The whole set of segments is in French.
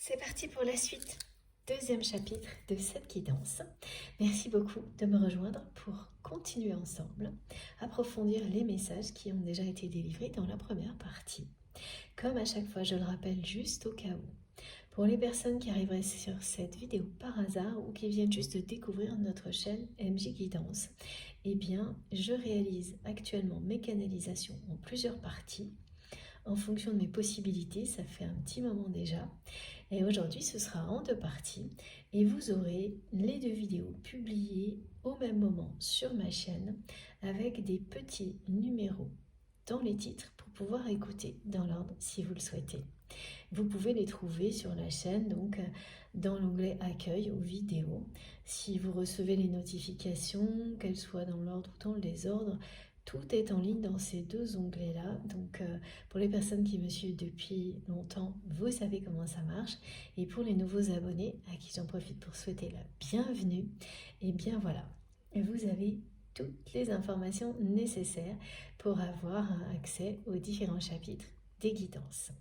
C'est parti pour la suite. Deuxième chapitre de cette guidance. Merci beaucoup de me rejoindre pour continuer ensemble, approfondir les messages qui ont déjà été délivrés dans la première partie. Comme à chaque fois, je le rappelle juste au cas où. Pour les personnes qui arriveraient sur cette vidéo par hasard ou qui viennent juste de découvrir notre chaîne MJ Guidance, eh bien, je réalise actuellement mes canalisations en plusieurs parties en fonction de mes possibilités, ça fait un petit moment déjà. Et aujourd'hui, ce sera en deux parties et vous aurez les deux vidéos publiées au même moment sur ma chaîne avec des petits numéros dans les titres pour pouvoir écouter dans l'ordre si vous le souhaitez. Vous pouvez les trouver sur la chaîne, donc dans l'onglet accueil ou vidéo. Si vous recevez les notifications, qu'elles soient dans l'ordre ou dans le désordre, tout est en ligne dans ces deux onglets-là. Donc pour les personnes qui me suivent depuis longtemps, vous savez comment ça marche. Et pour les nouveaux abonnés, à qui j'en profite pour souhaiter la bienvenue, et bien voilà, vous avez toutes les informations nécessaires pour avoir accès aux différents chapitres des guidances.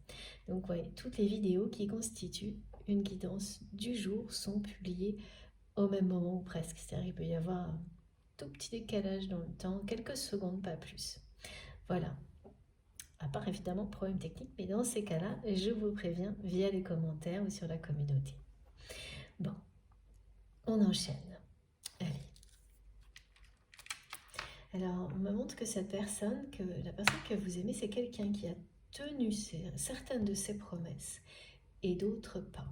Donc ouais, toutes les vidéos qui constituent une guidance du jour sont publiées au même moment ou presque. C'est-à-dire qu'il peut y avoir un tout petit décalage dans le temps, quelques secondes, pas plus. Voilà. À part évidemment problème technique, mais dans ces cas-là, je vous préviens via les commentaires ou sur la communauté. Bon, on enchaîne. Allez. Alors, on me montre que la personne que vous aimez, c'est quelqu'un qui a tenu certaines de ses promesses et d'autres pas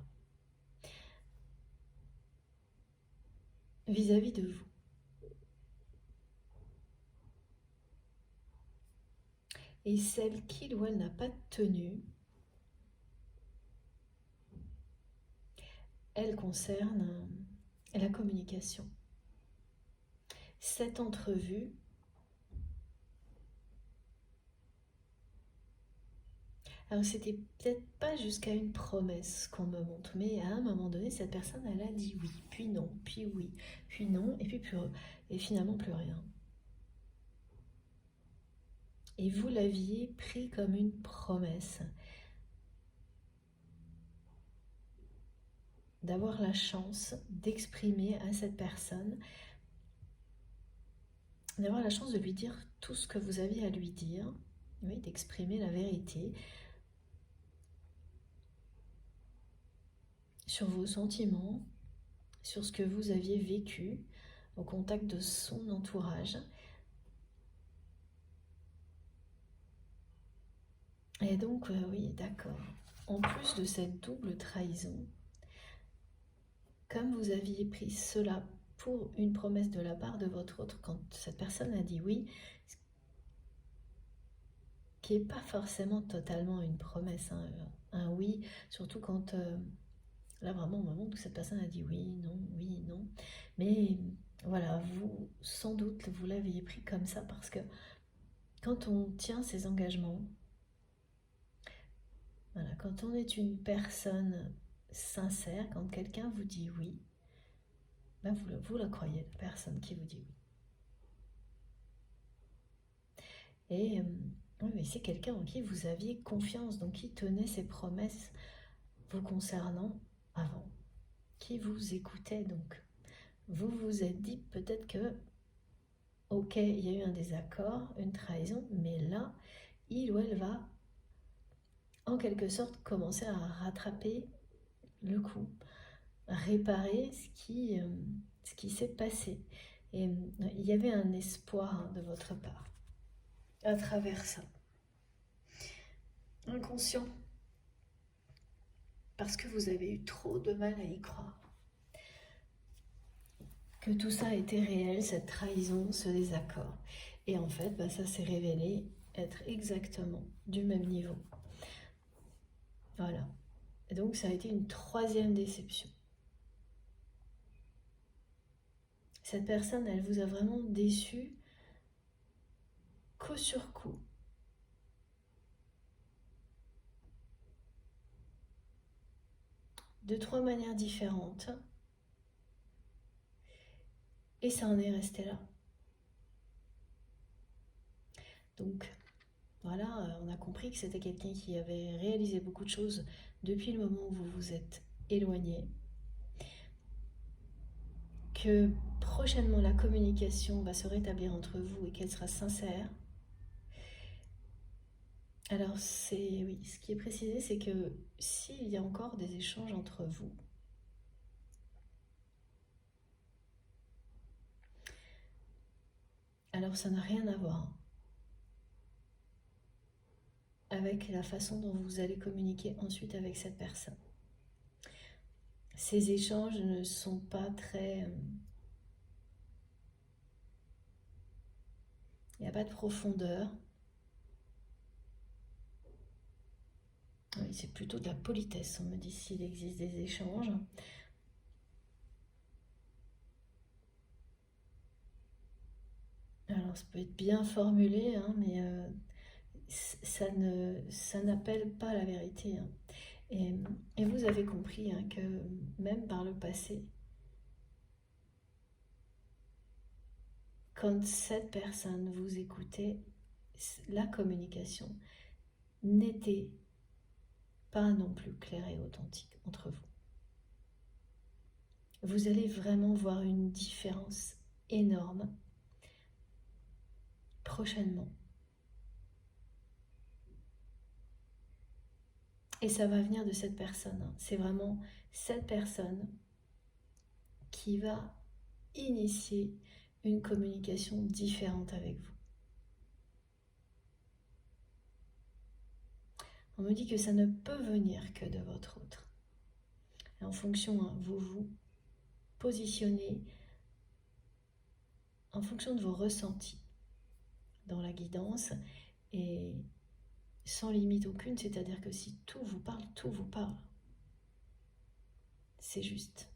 vis-à-vis de vous. Et celle qu'il ou elle n'a pas tenue, elle concerne la communication. Cette entrevue, alors c'était peut-être pas jusqu'à une promesse qu'on me montre, mais à un moment donné, cette personne, elle a dit oui, puis non, puis oui, puis non, et puis et finalement plus rien. Et vous l'aviez pris comme une promesse d'avoir la chance d'exprimer à cette personne, d'avoir la chance de lui dire tout ce que vous aviez à lui dire, oui, d'exprimer la vérité sur vos sentiments, sur ce que vous aviez vécu au contact de son entourage. Et donc, oui, d'accord. En plus de cette double trahison, comme vous aviez pris cela pour une promesse de la part de votre autre, quand cette personne a dit oui, qui n'est pas forcément totalement une promesse, hein, un oui, surtout quand, là vraiment au moment où cette personne a dit oui, non, mais voilà, vous, sans doute, vous l'aviez pris comme ça parce que quand on tient ses engagements, voilà, quand on est une personne sincère, quand quelqu'un vous dit oui, ben vous la croyez, la personne qui vous dit oui. Et oui, c'est quelqu'un en qui vous aviez confiance, donc qui tenait ses promesses vous concernant avant, qui vous écoutait. Donc vous vous êtes dit peut-être que, ok, il y a eu un désaccord, une trahison, mais là, il ou elle va en quelque sorte commencer à rattraper le coup, réparer ce qui s'est passé. Et il y avait un espoir de votre part à travers ça. Inconscient, parce que vous avez eu trop de mal à y croire. Que tout ça était réel, cette trahison, ce désaccord. Et en fait, ça s'est révélé être exactement du même niveau. Voilà. Et donc ça a été une troisième déception. Cette personne, elle vous a vraiment déçu coup sur coup. De trois manières différentes. Et ça en est resté là. Donc, Voilà, on a compris que c'était quelqu'un qui avait réalisé beaucoup de choses depuis le moment où vous vous êtes éloigné, que prochainement la communication va se rétablir entre vous et qu'elle sera sincère. Alors oui, ce qui est précisé, c'est que s'il y a encore des échanges entre vous, alors ça n'a rien à voir avec la façon dont vous allez communiquer ensuite avec cette personne. Ces échanges ne sont pas très... Il n'y a pas de profondeur. Oui, c'est plutôt de la politesse, on me dit, s'il existe des échanges. Alors, ça peut être bien formulé, hein, mais ça n'appelle pas la vérité. Hein. Et vous avez compris hein, que même par le passé, quand cette personne vous écoutait, la communication n'était pas non plus claire et authentique entre vous. Vous allez vraiment voir une différence énorme prochainement. Et ça va venir de cette personne. Hein. C'est vraiment cette personne qui va initier une communication différente avec vous. On me dit que ça ne peut venir que de votre autre. Et en fonction, hein, vous vous positionnez en fonction de vos ressentis dans la guidance et sans limite aucune, c'est-à-dire que si tout vous parle, tout vous parle. C'est juste.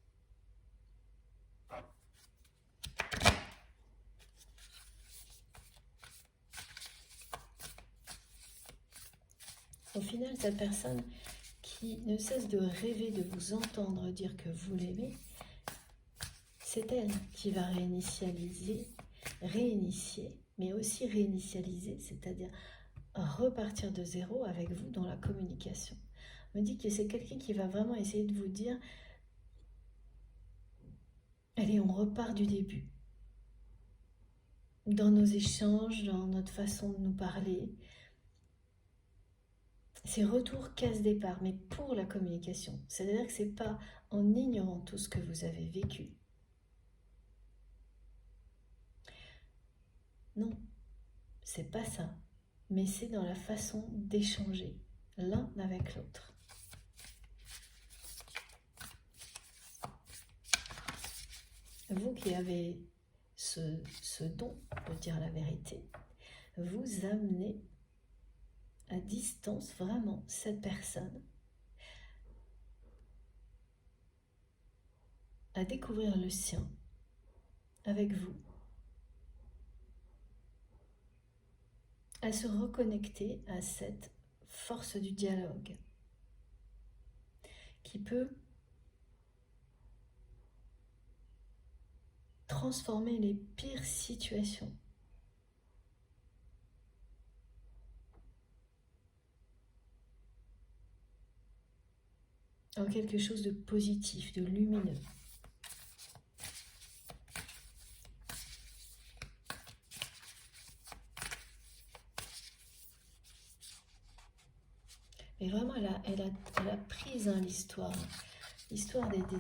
Au final, cette personne qui ne cesse de rêver de vous entendre dire que vous l'aimez, c'est elle qui va réinitialiser, mais aussi réinitialiser, c'est-à-dire repartir de zéro avec vous dans la communication. On me dit que c'est quelqu'un qui va vraiment essayer de vous dire allez, on repart du début. Dans nos échanges, dans notre façon de nous parler. C'est retour casse-départ, mais pour la communication. C'est-à-dire que ce n'est pas en ignorant tout ce que vous avez vécu. Non, c'est pas ça. Mais c'est dans la façon d'échanger l'un avec l'autre. Vous qui avez ce don de dire la vérité, vous amenez à distance vraiment cette personne à découvrir le sien avec vous, à se reconnecter à cette force du dialogue qui peut transformer les pires situations en quelque chose de positif, de lumineux. Mais vraiment, elle a pris hein, l'histoire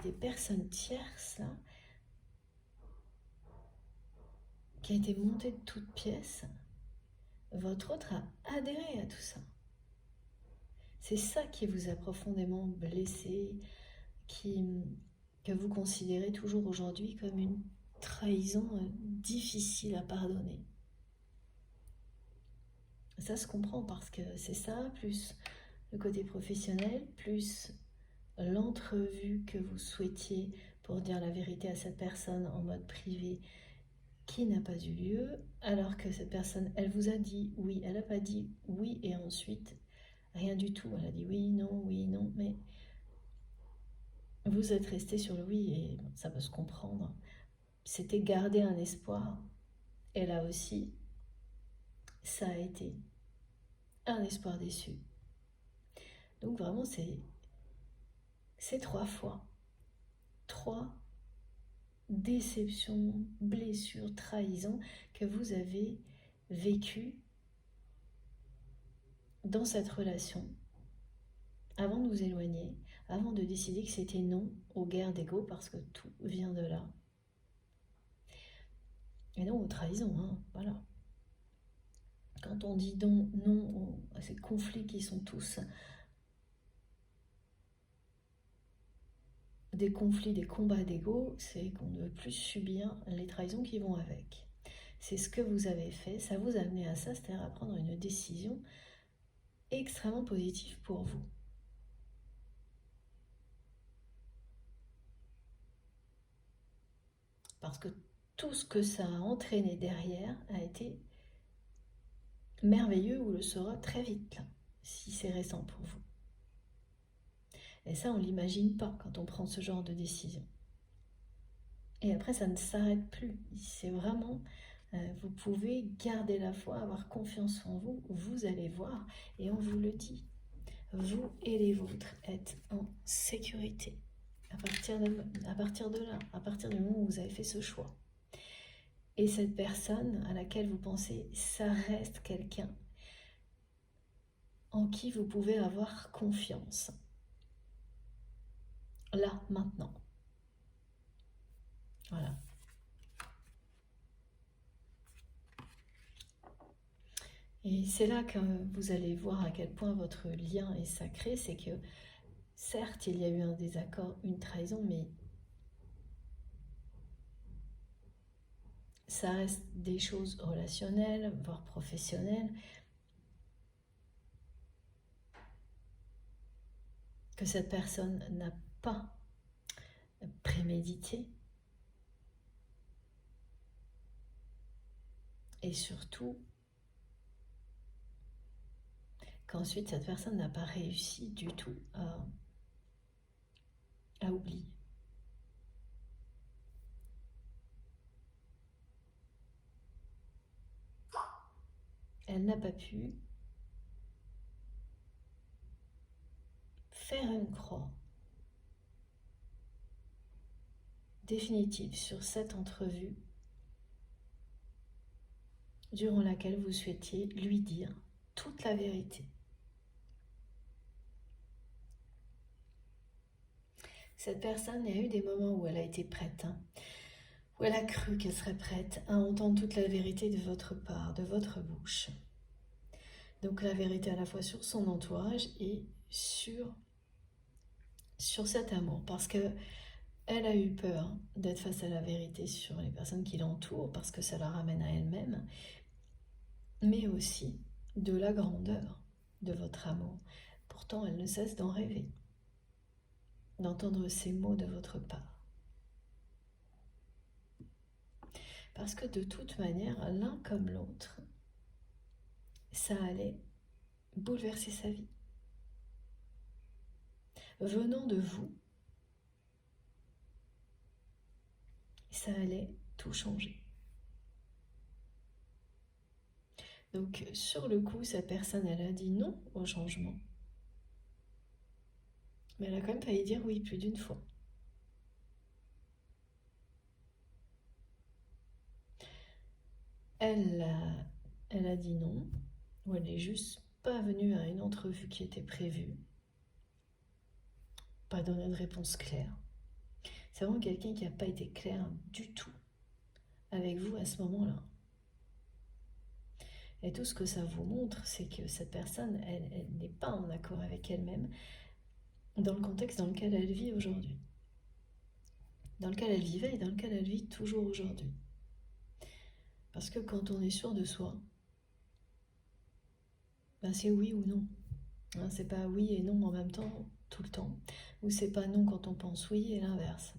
des personnes tierces, là, qui a été montée de toutes pièces. Votre autre a adhéré à tout ça. C'est ça qui vous a profondément blessé, que vous considérez toujours aujourd'hui comme une trahison difficile à pardonner. Ça se comprend parce que c'est ça, plus le côté professionnel, plus l'entrevue que vous souhaitiez pour dire la vérité à cette personne en mode privé qui n'a pas eu lieu, alors que cette personne, elle vous a dit oui, elle n'a pas dit oui et ensuite rien du tout. Elle a dit oui, non, mais vous êtes resté sur le oui et ça peut se comprendre. C'était garder un espoir. Et là aussi, ça a été un espoir déçu. Donc vraiment, c'est 3 fois. 3 déceptions, blessures, trahisons que vous avez vécues dans cette relation avant de vous éloigner, avant de décider que c'était non aux guerres d'ego, parce que tout vient de là. Et non aux trahisons, hein, voilà. Quand on dit non à ces conflits qui sont tous des conflits, des combats d'ego, c'est qu'on ne veut plus subir les trahisons qui vont avec. C'est ce que vous avez fait, ça vous a amené à ça, c'est-à-dire à prendre une décision extrêmement positive pour vous. Parce que tout ce que ça a entraîné derrière a été merveilleux ou le sera très vite, là, si c'est récent pour vous. Et ça, on ne l'imagine pas quand on prend ce genre de décision. Et après, ça ne s'arrête plus. C'est vraiment, vous pouvez garder la foi, avoir confiance en vous, vous allez voir, et on vous le dit. Vous et les vôtres êtes en sécurité. À partir de là, à partir du moment où vous avez fait ce choix. Et cette personne à laquelle vous pensez, ça reste quelqu'un en qui vous pouvez avoir confiance. Là, maintenant. Voilà. Et c'est là que vous allez voir à quel point votre lien est sacré. C'est que, certes, il y a eu un désaccord, une trahison, mais ça reste des choses relationnelles, voire professionnelles, que cette personne n'a pas prémédité. Et surtout, qu'ensuite cette personne n'a pas réussi du tout à oublier. Elle n'a pas pu faire une croix définitive sur cette entrevue durant laquelle vous souhaitiez lui dire toute la vérité. Cette personne a eu des moments où elle a été prête, où elle a cru qu'elle serait prête à entendre toute la vérité de votre part, de votre bouche. Donc la vérité à la fois sur son entourage et sur cet amour, parce que elle a eu peur d'être face à la vérité sur les personnes qui l'entourent, parce que ça la ramène à elle-même, mais aussi de la grandeur de votre amour. Pourtant, elle ne cesse d'en rêver, d'entendre ces mots de votre part. Parce que de toute manière, l'un comme l'autre, ça allait bouleverser sa vie. Venant de vous, ça allait tout changer. Donc, sur le coup, cette personne, elle a dit non au changement. Mais elle a quand même failli dire oui plus d'une fois. Elle a dit non, ou elle n'est juste pas venue à une entrevue qui était prévue. Pas donné de réponse claire. C'est vraiment quelqu'un qui n'a pas été clair du tout avec vous à ce moment-là. Et tout ce que ça vous montre, c'est que cette personne, elle n'est pas en accord avec elle-même dans le contexte dans lequel elle vit aujourd'hui. Dans lequel elle vivait et dans lequel elle vit toujours aujourd'hui. Parce que quand on est sûr de soi, ben c'est oui ou non. Hein, c'est pas oui et non en même temps, tout le temps. Ou c'est pas non quand on pense oui et l'inverse.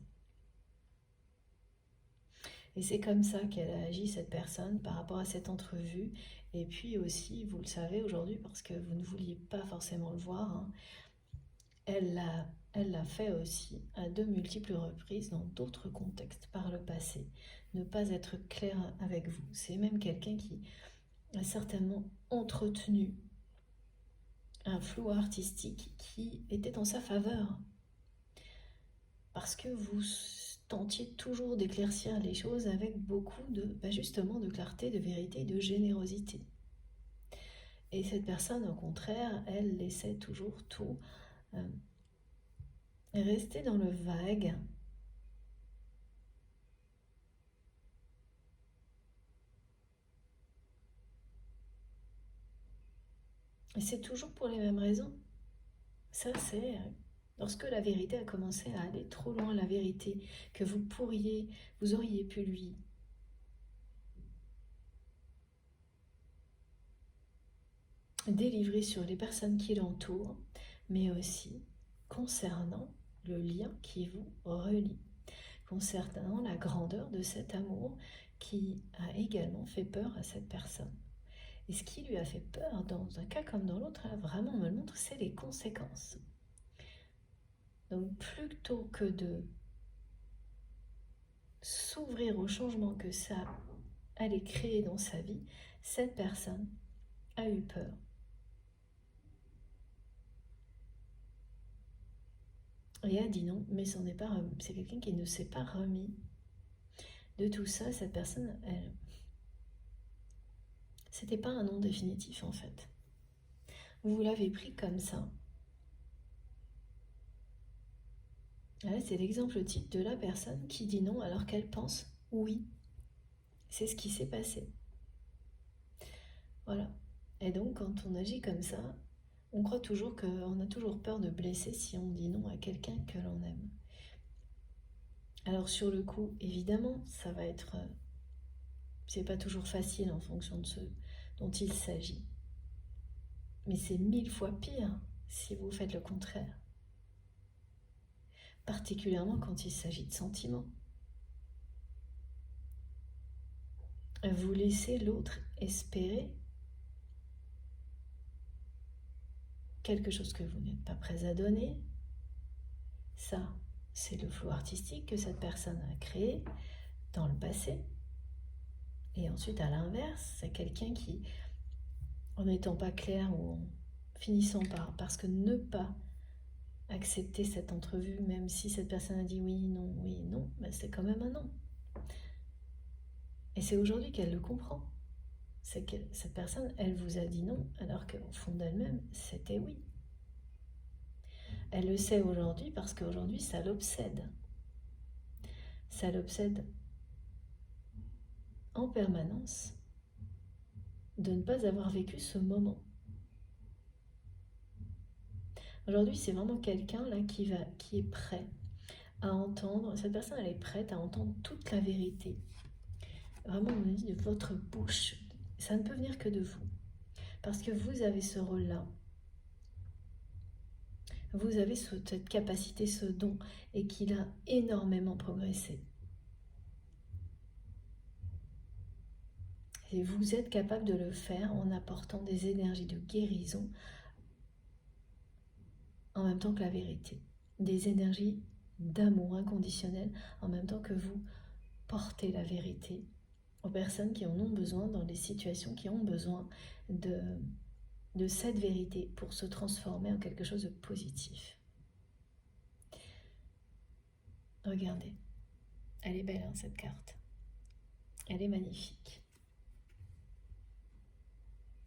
Et c'est comme ça qu'elle a agi, cette personne, par rapport à cette entrevue. Et puis aussi, vous le savez aujourd'hui, parce que vous ne vouliez pas forcément le voir, hein, elle l'a fait aussi à de multiples reprises dans d'autres contextes par le passé. Ne pas être clair avec vous. C'est même quelqu'un qui a certainement entretenu un flou artistique qui était en sa faveur. Parce que vous tentiez toujours d'éclaircir les choses avec beaucoup justement de clarté, de vérité et de générosité. Et cette personne, au contraire, elle laissait toujours tout rester dans le vague. Et c'est toujours pour les mêmes raisons. Ça, c'est lorsque la vérité a commencé à aller trop loin, la vérité que vous auriez pu lui délivrer sur les personnes qui l'entourent, mais aussi concernant le lien qui vous relie, concernant la grandeur de cet amour qui a également fait peur à cette personne. Et ce qui lui a fait peur, dans un cas comme dans l'autre, vraiment me le montre, c'est les conséquences. Donc plutôt que de s'ouvrir au changement que ça allait créer dans sa vie, cette personne a eu peur. Et a dit non, mais c'est quelqu'un qui ne s'est pas remis de tout ça. Cette personne, c'était pas un non définitif en fait. Vous l'avez pris comme ça. Là, c'est l'exemple type de la personne qui dit non alors qu'elle pense oui. C'est ce qui s'est passé. Voilà. Et donc, quand on agit comme ça, on croit toujours qu'on a toujours peur de blesser si on dit non à quelqu'un que l'on aime. Alors sur le coup, évidemment, ça va être... c'est pas toujours facile en fonction de ce dont il s'agit. Mais c'est 1000 fois pire si vous faites le contraire. Particulièrement quand il s'agit de sentiments. Vous laissez l'autre espérer quelque chose que vous n'êtes pas prêt à donner. Ça, c'est le flou artistique que cette personne a créé dans le passé. Et ensuite, à l'inverse, c'est quelqu'un qui, en n'étant pas clair ou en finissant parce que ne pas accepter cette entrevue, même si cette personne a dit oui, non, ben c'est quand même un non. Et c'est aujourd'hui qu'elle le comprend. C'est que cette personne, elle vous a dit non, alors qu'au fond d'elle-même, c'était oui. Elle le sait aujourd'hui parce qu'aujourd'hui, ça l'obsède. Ça l'obsède en permanence de ne pas avoir vécu ce moment. Aujourd'hui, c'est vraiment quelqu'un là qui est prêt à entendre. Cette personne, elle est prête à entendre toute la vérité. Vraiment, on dit de votre bouche. Ça ne peut venir que de vous. Parce que vous avez ce rôle-là. Vous avez cette capacité, ce don, et qu'il a énormément progressé. Et vous êtes capable de le faire en apportant des énergies de guérison en même temps que la vérité. Des énergies d'amour inconditionnel en même temps que vous portez la vérité aux personnes qui en ont besoin, dans des situations qui ont besoin de cette vérité pour se transformer en quelque chose de positif. Regardez, elle est belle hein, cette carte. Elle est magnifique.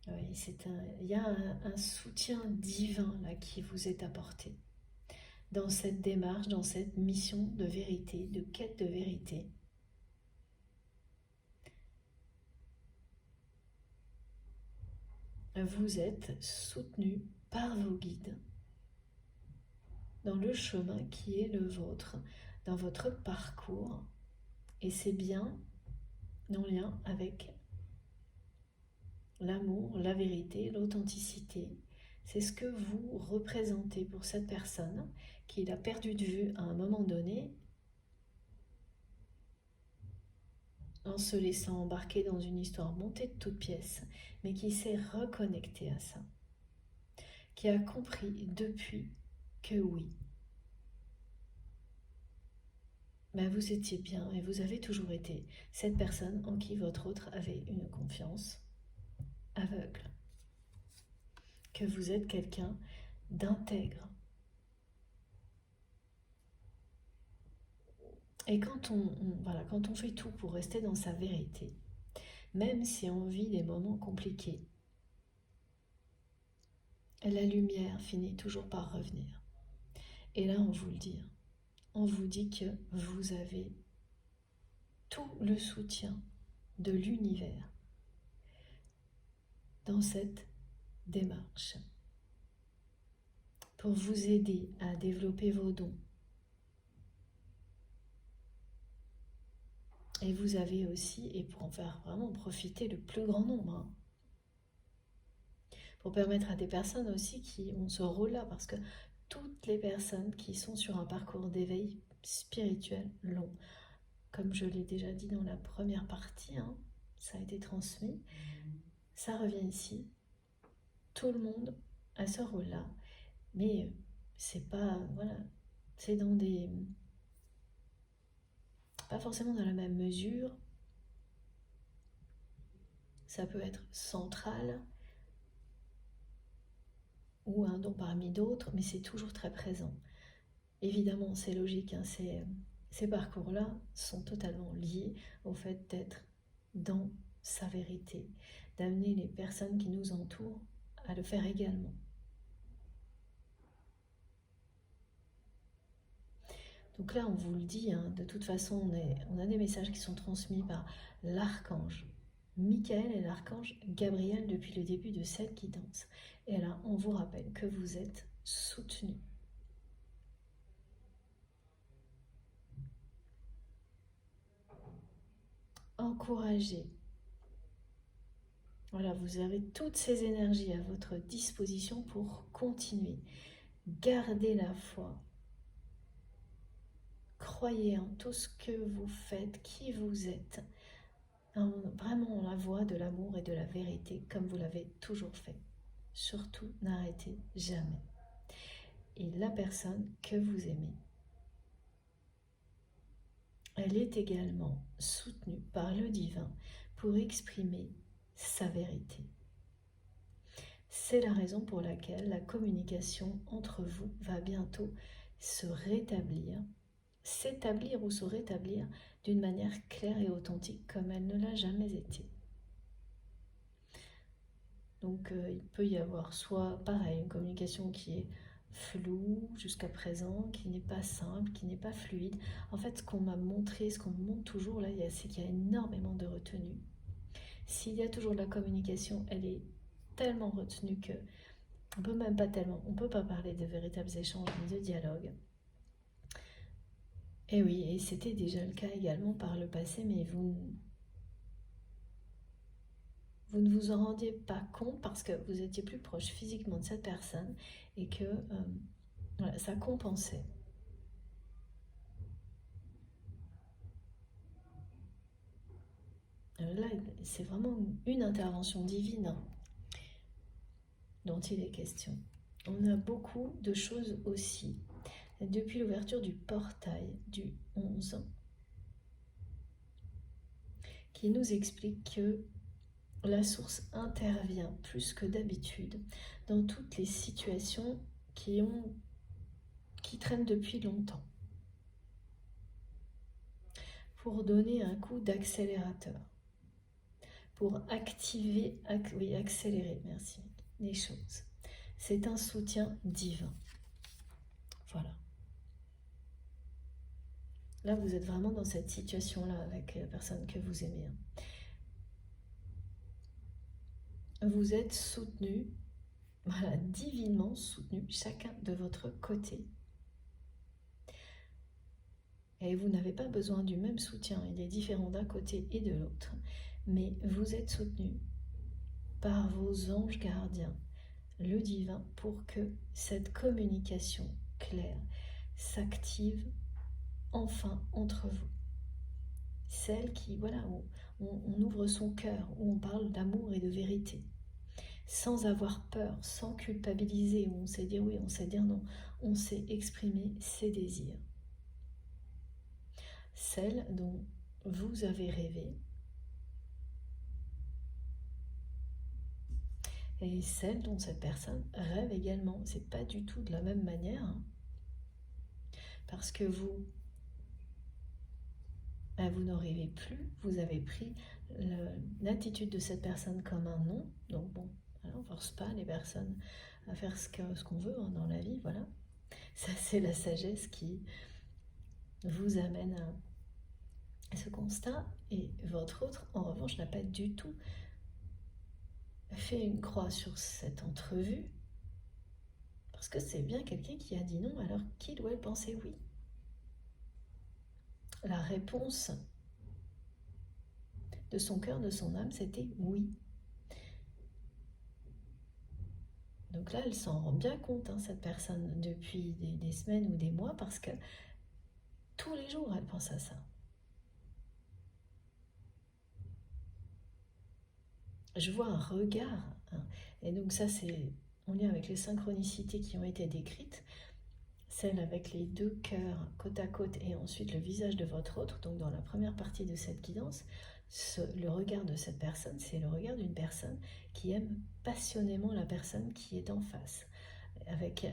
Oui, il y a un soutien divin là qui vous est apporté dans cette démarche, dans cette mission de vérité, de quête de vérité. Vous êtes soutenu par vos guides dans le chemin qui est le vôtre, dans votre parcours, et c'est bien en lien avec l'amour, la vérité, l'authenticité. C'est ce que vous représentez pour cette personne qui l'a perdu de vue à un moment donné en se laissant embarquer dans une histoire montée de toutes pièces, mais qui s'est reconnecté à ça, qui a compris depuis que oui, ben vous étiez bien et vous avez toujours été cette personne en qui votre autre avait une confiance aveugle, que vous êtes quelqu'un d'intègre. Et quand voilà, quand on fait tout pour rester dans sa vérité, même si on vit des moments compliqués, la lumière finit toujours par revenir. Et là, on vous dit que vous avez tout le soutien de l'univers dans cette démarche pour vous aider à développer vos dons. Et vous avez aussi, et pour en faire vraiment profiter le plus grand nombre, pour permettre à des personnes aussi qui ont ce rôle-là, parce que toutes les personnes qui sont sur un parcours d'éveil spirituel l'ont. Comme je l'ai déjà dit dans la première partie, ça a été transmis, ça revient ici. Tout le monde a ce rôle-là, mais c'est pas, voilà, c'est dans des... pas forcément dans la même mesure. Ça peut être central ou un don parmi d'autres, mais c'est toujours très présent. Évidemment, c'est logique, ces parcours-là sont totalement liés au fait d'être dans sa vérité, d'amener les personnes qui nous entourent à le faire également. Donc là, on vous le dit, de toute façon, on a des messages qui sont transmis par l'archange Michael et l'archange Gabriel depuis le début de cette guidance. Et là, on vous rappelle que vous êtes soutenus. Encouragés. Voilà, vous avez toutes ces énergies à votre disposition pour continuer. Gardez la foi. Croyez en tout ce que vous faites, qui vous êtes. Vraiment en la voie de l'amour et de la vérité, comme vous l'avez toujours fait. Surtout, n'arrêtez jamais. Et la personne que vous aimez, elle est également soutenue par le divin pour exprimer sa vérité. C'est la raison pour laquelle la communication entre vous va bientôt se rétablir, s'établir ou se rétablir d'une manière claire et authentique comme elle ne l'a jamais été. Donc il peut y avoir soit pareil, une communication qui est floue jusqu'à présent, qui n'est pas simple, qui n'est pas fluide. En fait, ce qu'on m'a montré, ce qu'on me montre toujours là, c'est qu'il y a énormément de retenue. S'il y a toujours de la communication, elle est tellement retenue que on peut même pas tellement, on peut pas parler de véritables échanges ni de dialogue. Et oui, et c'était déjà le cas également par le passé, mais vous ne vous en rendiez pas compte parce que vous étiez plus proche physiquement de cette personne et que voilà, ça compensait. Là, c'est vraiment une intervention divine dont il est question. On a beaucoup de choses aussi. Depuis l'ouverture du portail du 11, qui nous explique que la source intervient plus que d'habitude dans toutes les situations qui traînent depuis longtemps, pour donner un coup d'accélérateur, pour activer, accélérer, merci, les choses. C'est un soutien divin. Voilà. Là, vous êtes vraiment dans cette situation-là avec la personne que vous aimez. Vous êtes soutenus, voilà, divinement soutenus, chacun de votre côté. Et vous n'avez pas besoin du même soutien, il est différent d'un côté et de l'autre. Mais vous êtes soutenus par vos anges gardiens, le divin, pour que cette communication claire s'active enfin entre vous. Celle qui, voilà, où on ouvre son cœur, où on parle d'amour et de vérité, sans avoir peur, sans culpabiliser, où on sait dire oui, on sait dire non, on sait exprimer ses désirs. Celle dont vous avez rêvé et celle dont cette personne rêve également. C'est pas du tout de la même manière, hein, parce que vous n'en rêvez plus, vous avez pris l'attitude de cette personne comme un non, donc bon, voilà, on ne force pas les personnes à faire ce qu'on veut, hein, dans la vie, voilà. Ça, c'est la sagesse qui vous amène à ce constat, et votre autre, en revanche, n'a pas du tout fait une croix sur cette entrevue, parce que c'est bien quelqu'un qui a dit non, alors qu'il ou elle pensait oui. La réponse de son cœur, de son âme, c'était oui. Donc là, elle s'en rend bien compte, hein, cette personne, depuis des semaines ou des mois, parce que tous les jours, elle pense à ça. Je vois un regard, hein, et donc ça, c'est en lien avec les synchronicités qui ont été décrites, celle avec les deux cœurs côte à côte et ensuite le visage de votre autre. Donc dans la première partie de cette guidance, le regard de cette personne, c'est le regard d'une personne qui aime passionnément la personne qui est en face.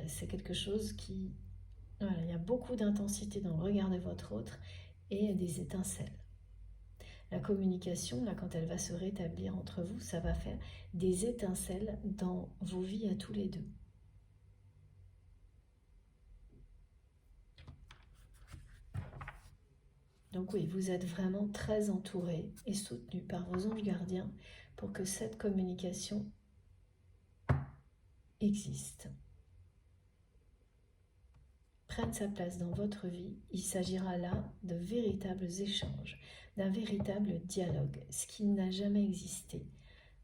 C'est quelque chose qui... Voilà, il y a beaucoup d'intensité dans le regard de votre autre et des étincelles. La communication, là, quand elle va se rétablir entre vous, ça va faire des étincelles dans vos vies à tous les deux. Donc oui, vous êtes vraiment très entouré et soutenu par vos anges gardiens pour que cette communication existe, prenne sa place dans votre vie. Il s'agira là de véritables échanges, d'un véritable dialogue, ce qui n'a jamais existé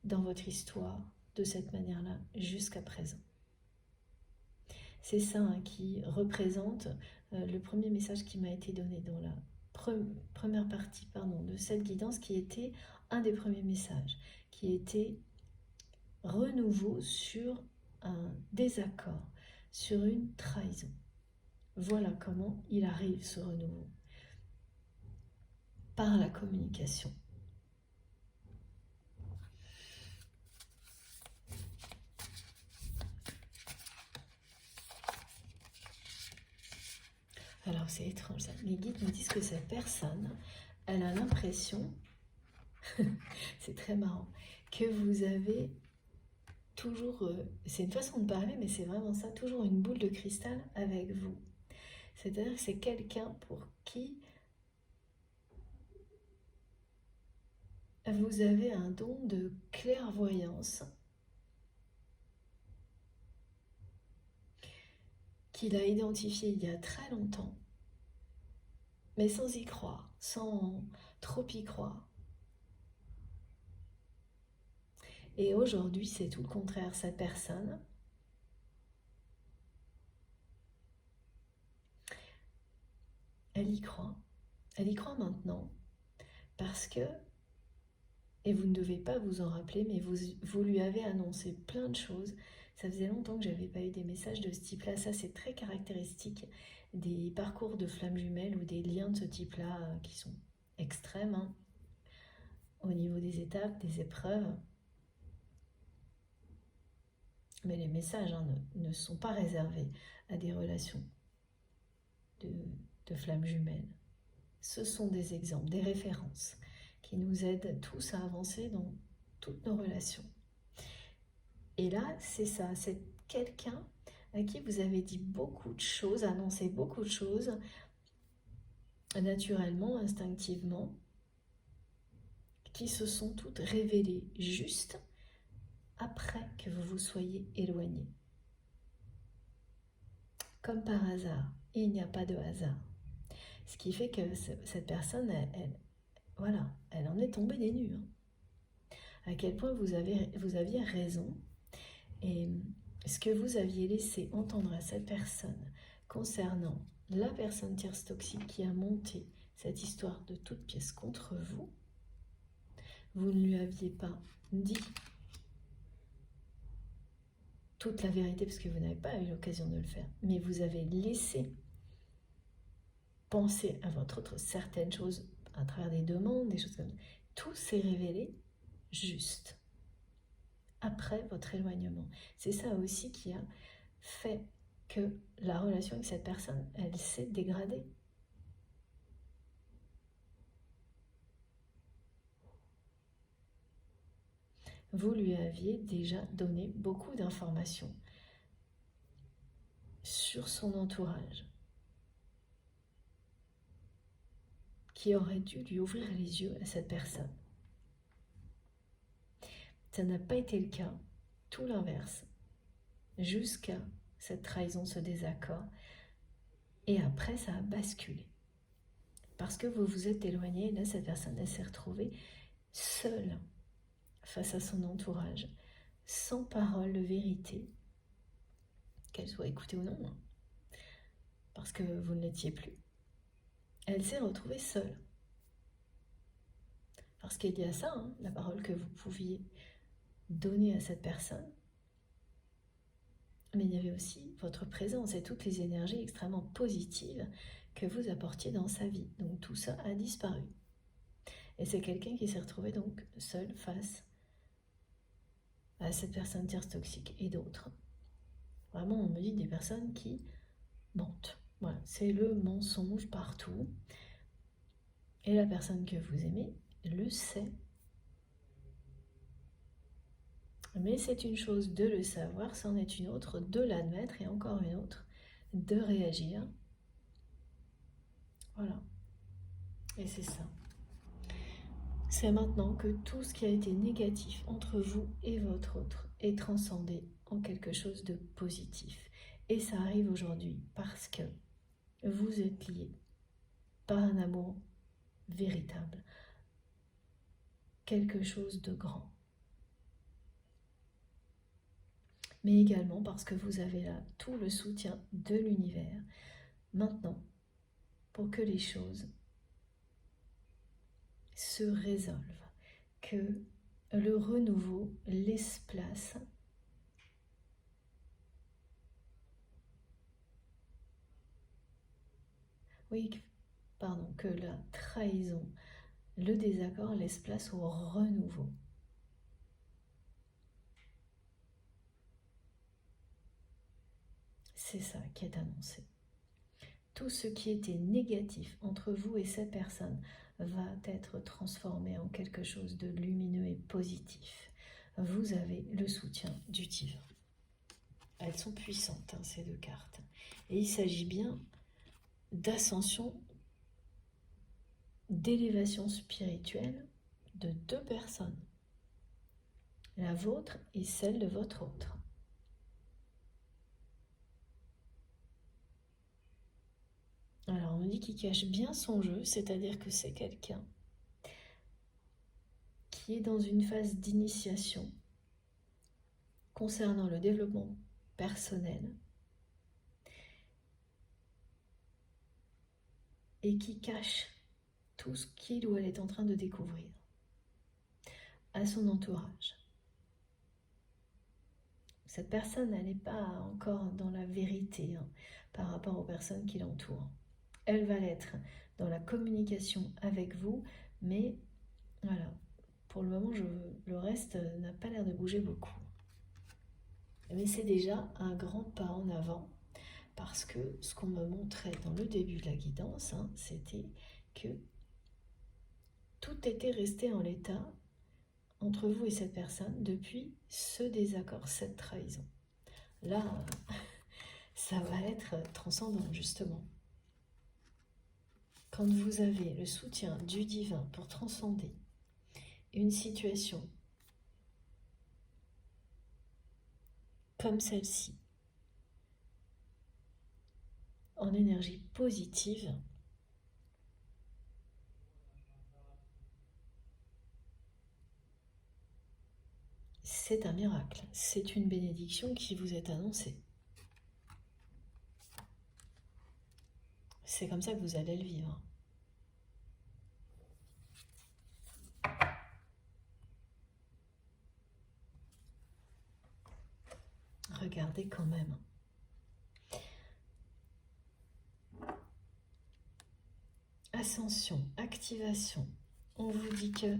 dans votre histoire de cette manière-là jusqu'à présent. C'est ça, hein, qui représente le premier message qui m'a été donné dans la première partie de cette guidance, qui était un des premiers messages, qui était renouveau sur un désaccord, sur une trahison. Voilà comment il arrive, ce renouveau, par la communication. Alors c'est étrange ça. Les guides me disent que cette personne, elle a l'impression, c'est très marrant, que vous avez toujours, c'est une façon de parler, mais c'est vraiment ça, toujours une boule de cristal avec vous. C'est-à-dire que c'est quelqu'un pour qui vous avez un don de clairvoyance, qu'il a identifié il y a très longtemps, mais sans y croire, sans trop y croire. Et aujourd'hui, c'est tout le contraire. Cette personne, elle y croit. Elle y croit maintenant parce que, et vous ne devez pas vous en rappeler, mais vous lui avez annoncé plein de choses. Ça faisait longtemps que je n'avais pas eu des messages de ce type-là. Ça, c'est très caractéristique des parcours de flammes jumelles ou des liens de ce type-là qui sont extrêmes, hein, au niveau des étapes, des épreuves. Mais les messages, hein, ne sont pas réservés à des relations de flammes jumelles. Ce sont des exemples, des références qui nous aident tous à avancer dans toutes nos relations. Et là, c'est ça, c'est quelqu'un à qui vous avez dit beaucoup de choses, annoncé beaucoup de choses, naturellement, instinctivement, qui se sont toutes révélées juste après que vous vous soyez éloigné. Comme par hasard, il n'y a pas de hasard. Ce qui fait que cette personne, voilà, elle en est tombée des nues. Hein. À quel point vous aviez raison. Et ce que vous aviez laissé entendre à cette personne concernant la personne tierce toxique qui a monté cette histoire de toute pièce contre vous, vous ne lui aviez pas dit toute la vérité parce que vous n'avez pas eu l'occasion de le faire, mais vous avez laissé penser à votre autre certaines choses à travers des demandes, des choses comme ça. Tout s'est révélé juste. après votre éloignement. C'est ça aussi qui a fait que la relation avec cette personne, elle s'est dégradée. Vous lui aviez déjà donné beaucoup d'informations sur son entourage qui aurait dû lui ouvrir les yeux à cette personne. Ça n'a pas été le cas, tout l'inverse, jusqu'à cette trahison, ce désaccord. Et après, ça a basculé. Parce que vous vous êtes éloigné, là, cette personne, elle s'est retrouvée seule face à son entourage, sans parole de vérité, qu'elle soit écoutée ou non, hein, parce que vous ne l'étiez plus. Elle s'est retrouvée seule. Parce qu'il y a ça, hein, la parole que vous pouviez donner à cette personne, mais il y avait aussi votre présence et toutes les énergies extrêmement positives que vous apportiez dans sa vie. Donc tout ça a disparu. Et c'est quelqu'un qui s'est retrouvé donc seul face à cette personne tierce toxique et d'autres. Vraiment, on me dit des personnes qui mentent. Voilà, c'est le mensonge partout. Et la personne que vous aimez le sait. Mais c'est une chose de le savoir, c'en est une autre de l'admettre et encore une autre de réagir. Voilà. Et c'est ça. C'est maintenant que tout ce qui a été négatif entre vous et votre autre est transcendé en quelque chose de positif. Et ça arrive aujourd'hui parce que vous êtes liés par un amour véritable, quelque chose de grand. Mais également parce que vous avez là tout le soutien de l'univers maintenant pour que les choses se résolvent, que le renouveau laisse place que la trahison, le désaccord laisse place au renouveau. C'est ça qui est annoncé. Tout ce qui était négatif entre vous et cette personne va être transformé en quelque chose de lumineux et positif. Vous avez le soutien du divin. Elles sont puissantes, hein, ces deux cartes. Et il s'agit bien d'ascension, d'élévation spirituelle de deux personnes. La vôtre et celle de votre autre. Alors on me dit qu'il cache bien son jeu, c'est-à-dire que c'est quelqu'un qui est dans une phase d'initiation concernant le développement personnel et qui cache tout ce qu'il ou elle est en train de découvrir à son entourage. Cette personne, elle n'est pas encore dans la vérité par rapport aux personnes qui l'entourent. Elle va l'être dans la communication avec vous, mais voilà, pour le moment, le reste n'a pas l'air de bouger beaucoup. Mais c'est déjà un grand pas en avant, parce que ce qu'on me montrait dans le début de la guidance, c'était que tout était resté en l'état entre vous et cette personne depuis ce désaccord, cette trahison. Là, ça va être transcendant, justement. Quand vous avez le soutien du divin pour transcender une situation comme celle-ci, en énergie positive, c'est un miracle, c'est une bénédiction qui vous est annoncée. C'est comme ça que vous allez le vivre. Regardez quand même. Ascension, activation. On vous dit que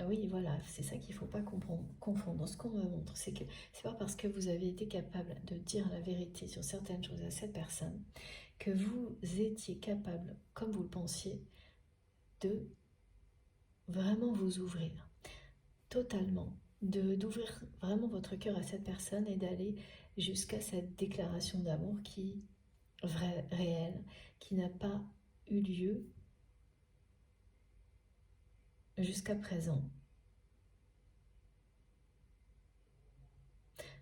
Oui, voilà, c'est ça qu'il ne faut pas confondre. Ce qu'on me montre, c'est que c'est pas parce que vous avez été capable de dire la vérité sur certaines choses à cette personne que vous étiez capable, comme vous le pensiez, de vraiment vous ouvrir totalement, d'ouvrir vraiment votre cœur à cette personne et d'aller jusqu'à cette déclaration d'amour qui vraie, réelle, qui n'a pas eu lieu jusqu'à présent.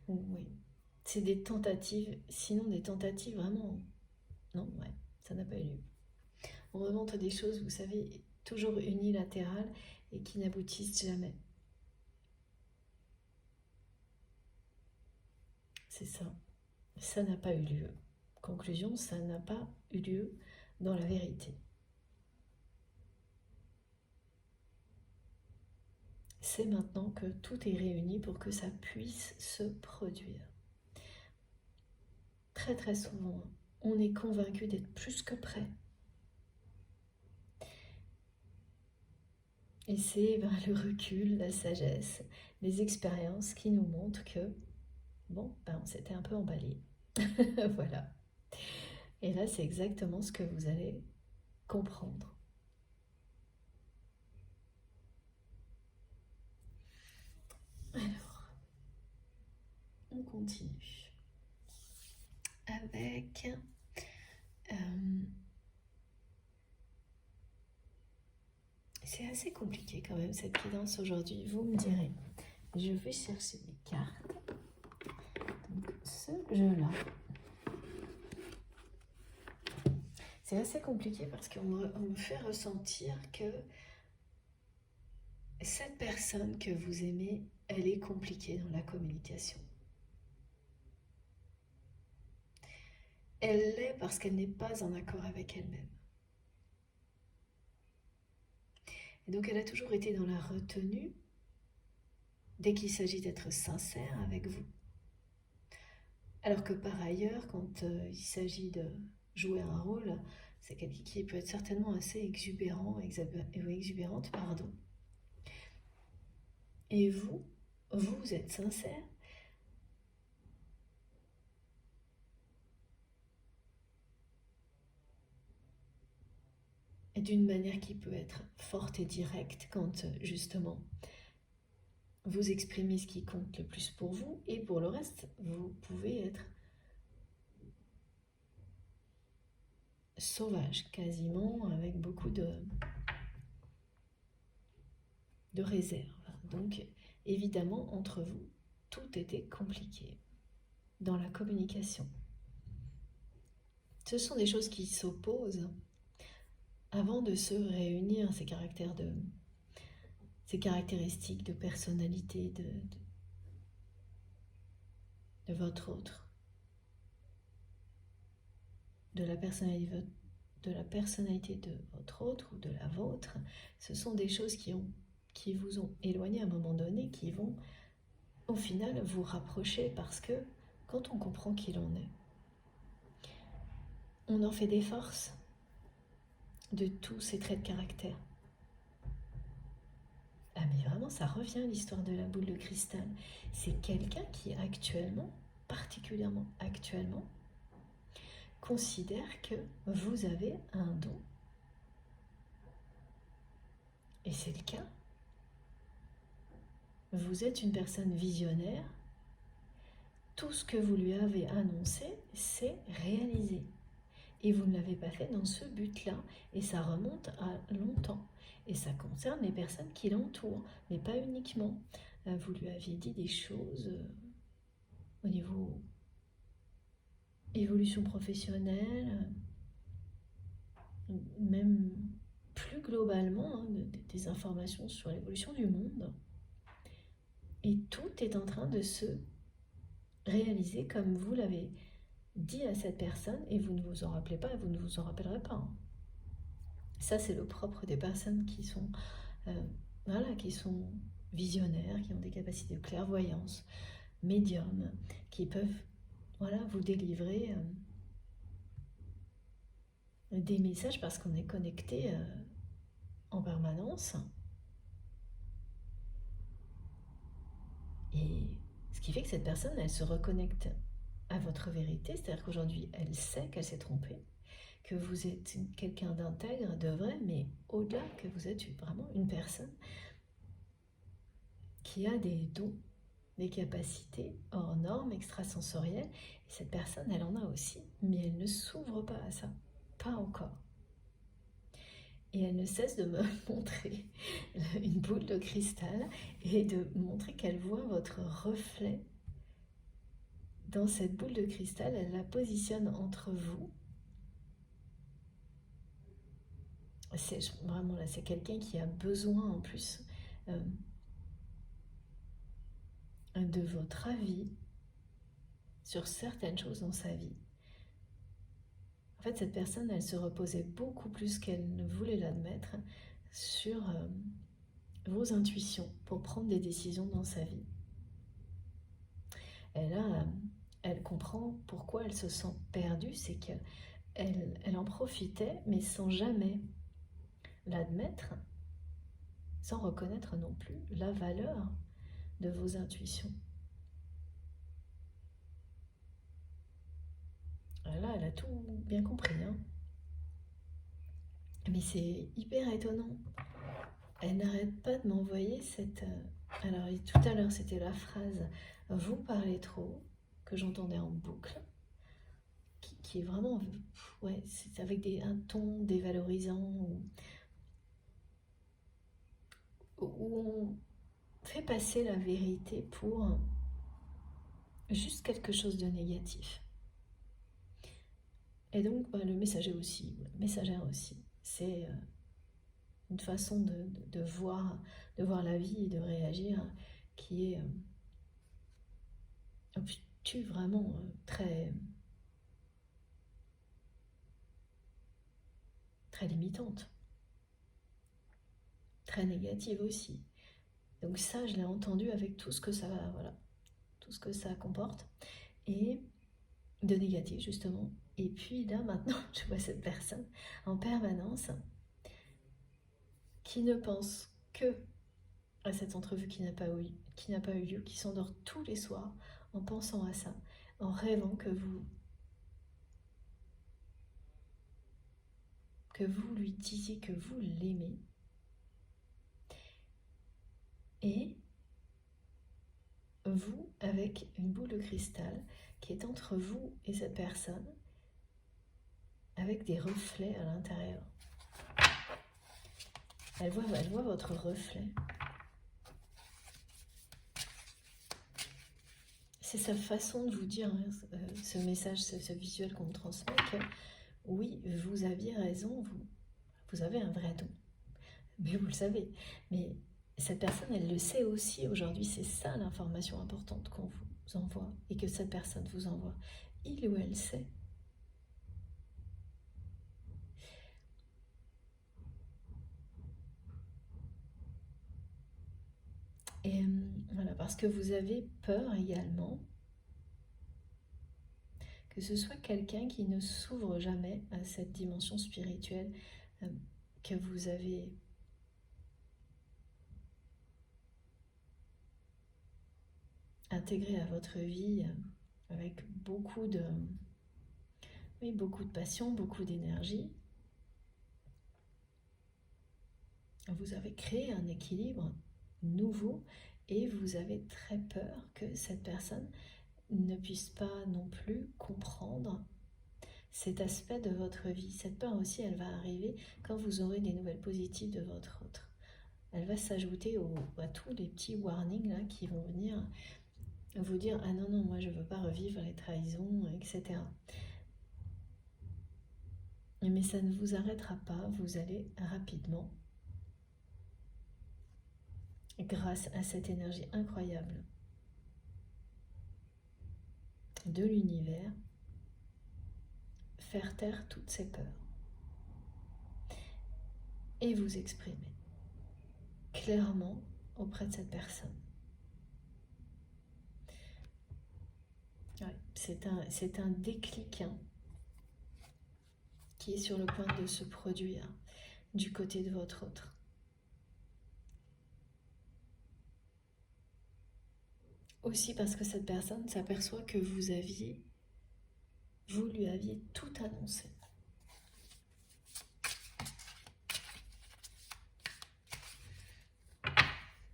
Oui, c'est des tentatives, sinon des tentatives vraiment... Non, ouais, ça n'a pas eu lieu. On me montre des choses, vous savez, toujours unilatérales et qui n'aboutissent jamais. C'est ça. Ça n'a pas eu lieu. Conclusion, ça n'a pas eu lieu dans la vérité. C'est maintenant que tout est réuni pour que ça puisse se produire. Très très souvent, on est convaincu d'être plus que prêt. Et c'est le recul, la sagesse, les expériences qui nous montrent que, bon, on s'était un peu emballé. Voilà. Et là, c'est exactement ce que vous allez comprendre. Alors, on continue avec... c'est assez compliqué quand même cette guidance aujourd'hui, vous me direz. Je vais chercher des cartes. Donc, ce jeu-là. C'est assez compliqué parce qu'on me fait ressentir que cette personne que vous aimez, elle est compliquée dans la communication. Elle l'est parce qu'elle n'est pas en accord avec elle-même. Et donc elle a toujours été dans la retenue dès qu'il s'agit d'être sincère avec vous. Alors que par ailleurs, quand il s'agit de jouer un rôle, c'est quelqu'un qui peut être certainement assez exubérante, pardon. Et vous êtes sincère. Et d'une manière qui peut être forte et directe quand justement vous exprimez ce qui compte le plus pour vous, et pour le reste, vous pouvez être sauvage quasiment, avec beaucoup de réserve. Donc évidemment, entre vous, tout était compliqué dans la communication. Ce sont des choses qui s'opposent avant de se réunir, ces caractéristiques de personnalité de votre autre, de la personnalité de votre autre ou de la vôtre. Ce sont des choses qui vous ont éloigné à un moment donné, qui vont au final vous rapprocher, parce que quand on comprend qui l'on est, on en fait des forces de tous ces traits de caractère. Ah mais vraiment, ça revient l'histoire de la boule de cristal. C'est quelqu'un qui actuellement, particulièrement actuellement, considère que vous avez un don. Et c'est le cas. Vous êtes une personne visionnaire. Tout ce que vous lui avez annoncé, c'est réalisé. Et vous ne l'avez pas fait dans ce but-là. Et ça remonte à longtemps. Et ça concerne les personnes qui l'entourent, mais pas uniquement. Vous lui aviez dit des choses au niveau évolution professionnelle, même plus globalement, des informations sur l'évolution du monde. Et tout est en train de se réaliser comme vous l'avez dit à cette personne, et vous ne vous en rappelez pas, et vous ne vous en rappellerez pas. Ça, c'est le propre des personnes qui sont, qui sont visionnaires, qui ont des capacités de clairvoyance, médiums, qui peuvent vous délivrer des messages parce qu'on est connecté en permanence. Et ce qui fait que cette personne, elle se reconnecte à votre vérité, c'est-à-dire qu'aujourd'hui, elle sait qu'elle s'est trompée, que vous êtes quelqu'un d'intègre, de vrai, mais au-delà, que vous êtes vraiment une personne qui a des dons, des capacités hors normes, extrasensorielles. Et cette personne, elle en a aussi, mais elle ne s'ouvre pas à ça, pas encore. Et elle ne cesse de me montrer une boule de cristal et de montrer qu'elle voit votre reflet dans cette boule de cristal. Elle la positionne entre vous. C'est vraiment là, c'est quelqu'un qui a besoin en plus de votre avis sur certaines choses dans sa vie. En fait, cette personne, elle se reposait beaucoup plus qu'elle ne voulait l'admettre sur vos intuitions pour prendre des décisions dans sa vie. Elle comprend pourquoi elle se sent perdue, c'est qu'elle en profitait, mais sans jamais l'admettre, sans reconnaître non plus la valeur de vos intuitions. Là, elle a tout bien compris, hein. Mais c'est hyper étonnant. Elle n'arrête pas de m'envoyer cette... Alors, tout à l'heure, c'était la phrase « Vous parlez trop » que j'entendais en boucle, qui est vraiment... Ouais, c'est avec un ton dévalorisant, où on fait passer la vérité pour juste quelque chose de négatif. Et donc, le messager aussi, la messagère aussi, c'est une façon de voir la vie et de réagir qui est vraiment très, très limitante, très négative aussi. Donc ça, je l'ai entendu avec tout ce que ça va, voilà, tout ce que ça comporte, et de négatif justement. Et puis là, maintenant, je vois cette personne en permanence qui ne pense que à cette entrevue qui n'a pas eu lieu, qui s'endort tous les soirs en pensant à ça, en rêvant que vous lui disiez que vous l'aimez. Et vous, avec une boule de cristal qui est entre vous et cette personne, avec des reflets à l'intérieur. Elle voit votre reflet. C'est sa façon de vous dire, ce message, ce visuel qu'on me transmet, que oui, vous aviez raison, vous avez un vrai don. Mais vous le savez. Mais cette personne, elle le sait aussi aujourd'hui. C'est ça l'information importante qu'on vous envoie et que cette personne vous envoie. Il ou elle sait. Et voilà, parce que vous avez peur également que ce soit quelqu'un qui ne s'ouvre jamais à cette dimension spirituelle que vous avez intégrée à votre vie avec beaucoup de passion, beaucoup d'énergie. Vous avez créé un équilibre nouveau et vous avez très peur que cette personne ne puisse pas non plus comprendre cet aspect de votre vie. Cette peur aussi, elle va arriver quand vous aurez des nouvelles positives de votre autre. Elle va s'ajouter à tous les petits warnings là, qui vont venir vous dire « Ah non, non, moi je ne veux pas revivre les trahisons, etc. » Mais ça ne vous arrêtera pas, vous allez rapidement, grâce à cette énergie incroyable de l'univers, faire taire toutes ces peurs et vous exprimer clairement auprès de cette personne. Ouais, c'est un déclic qui est sur le point de se produire du côté de votre autre. Aussi parce que cette personne s'aperçoit que vous lui aviez tout annoncé.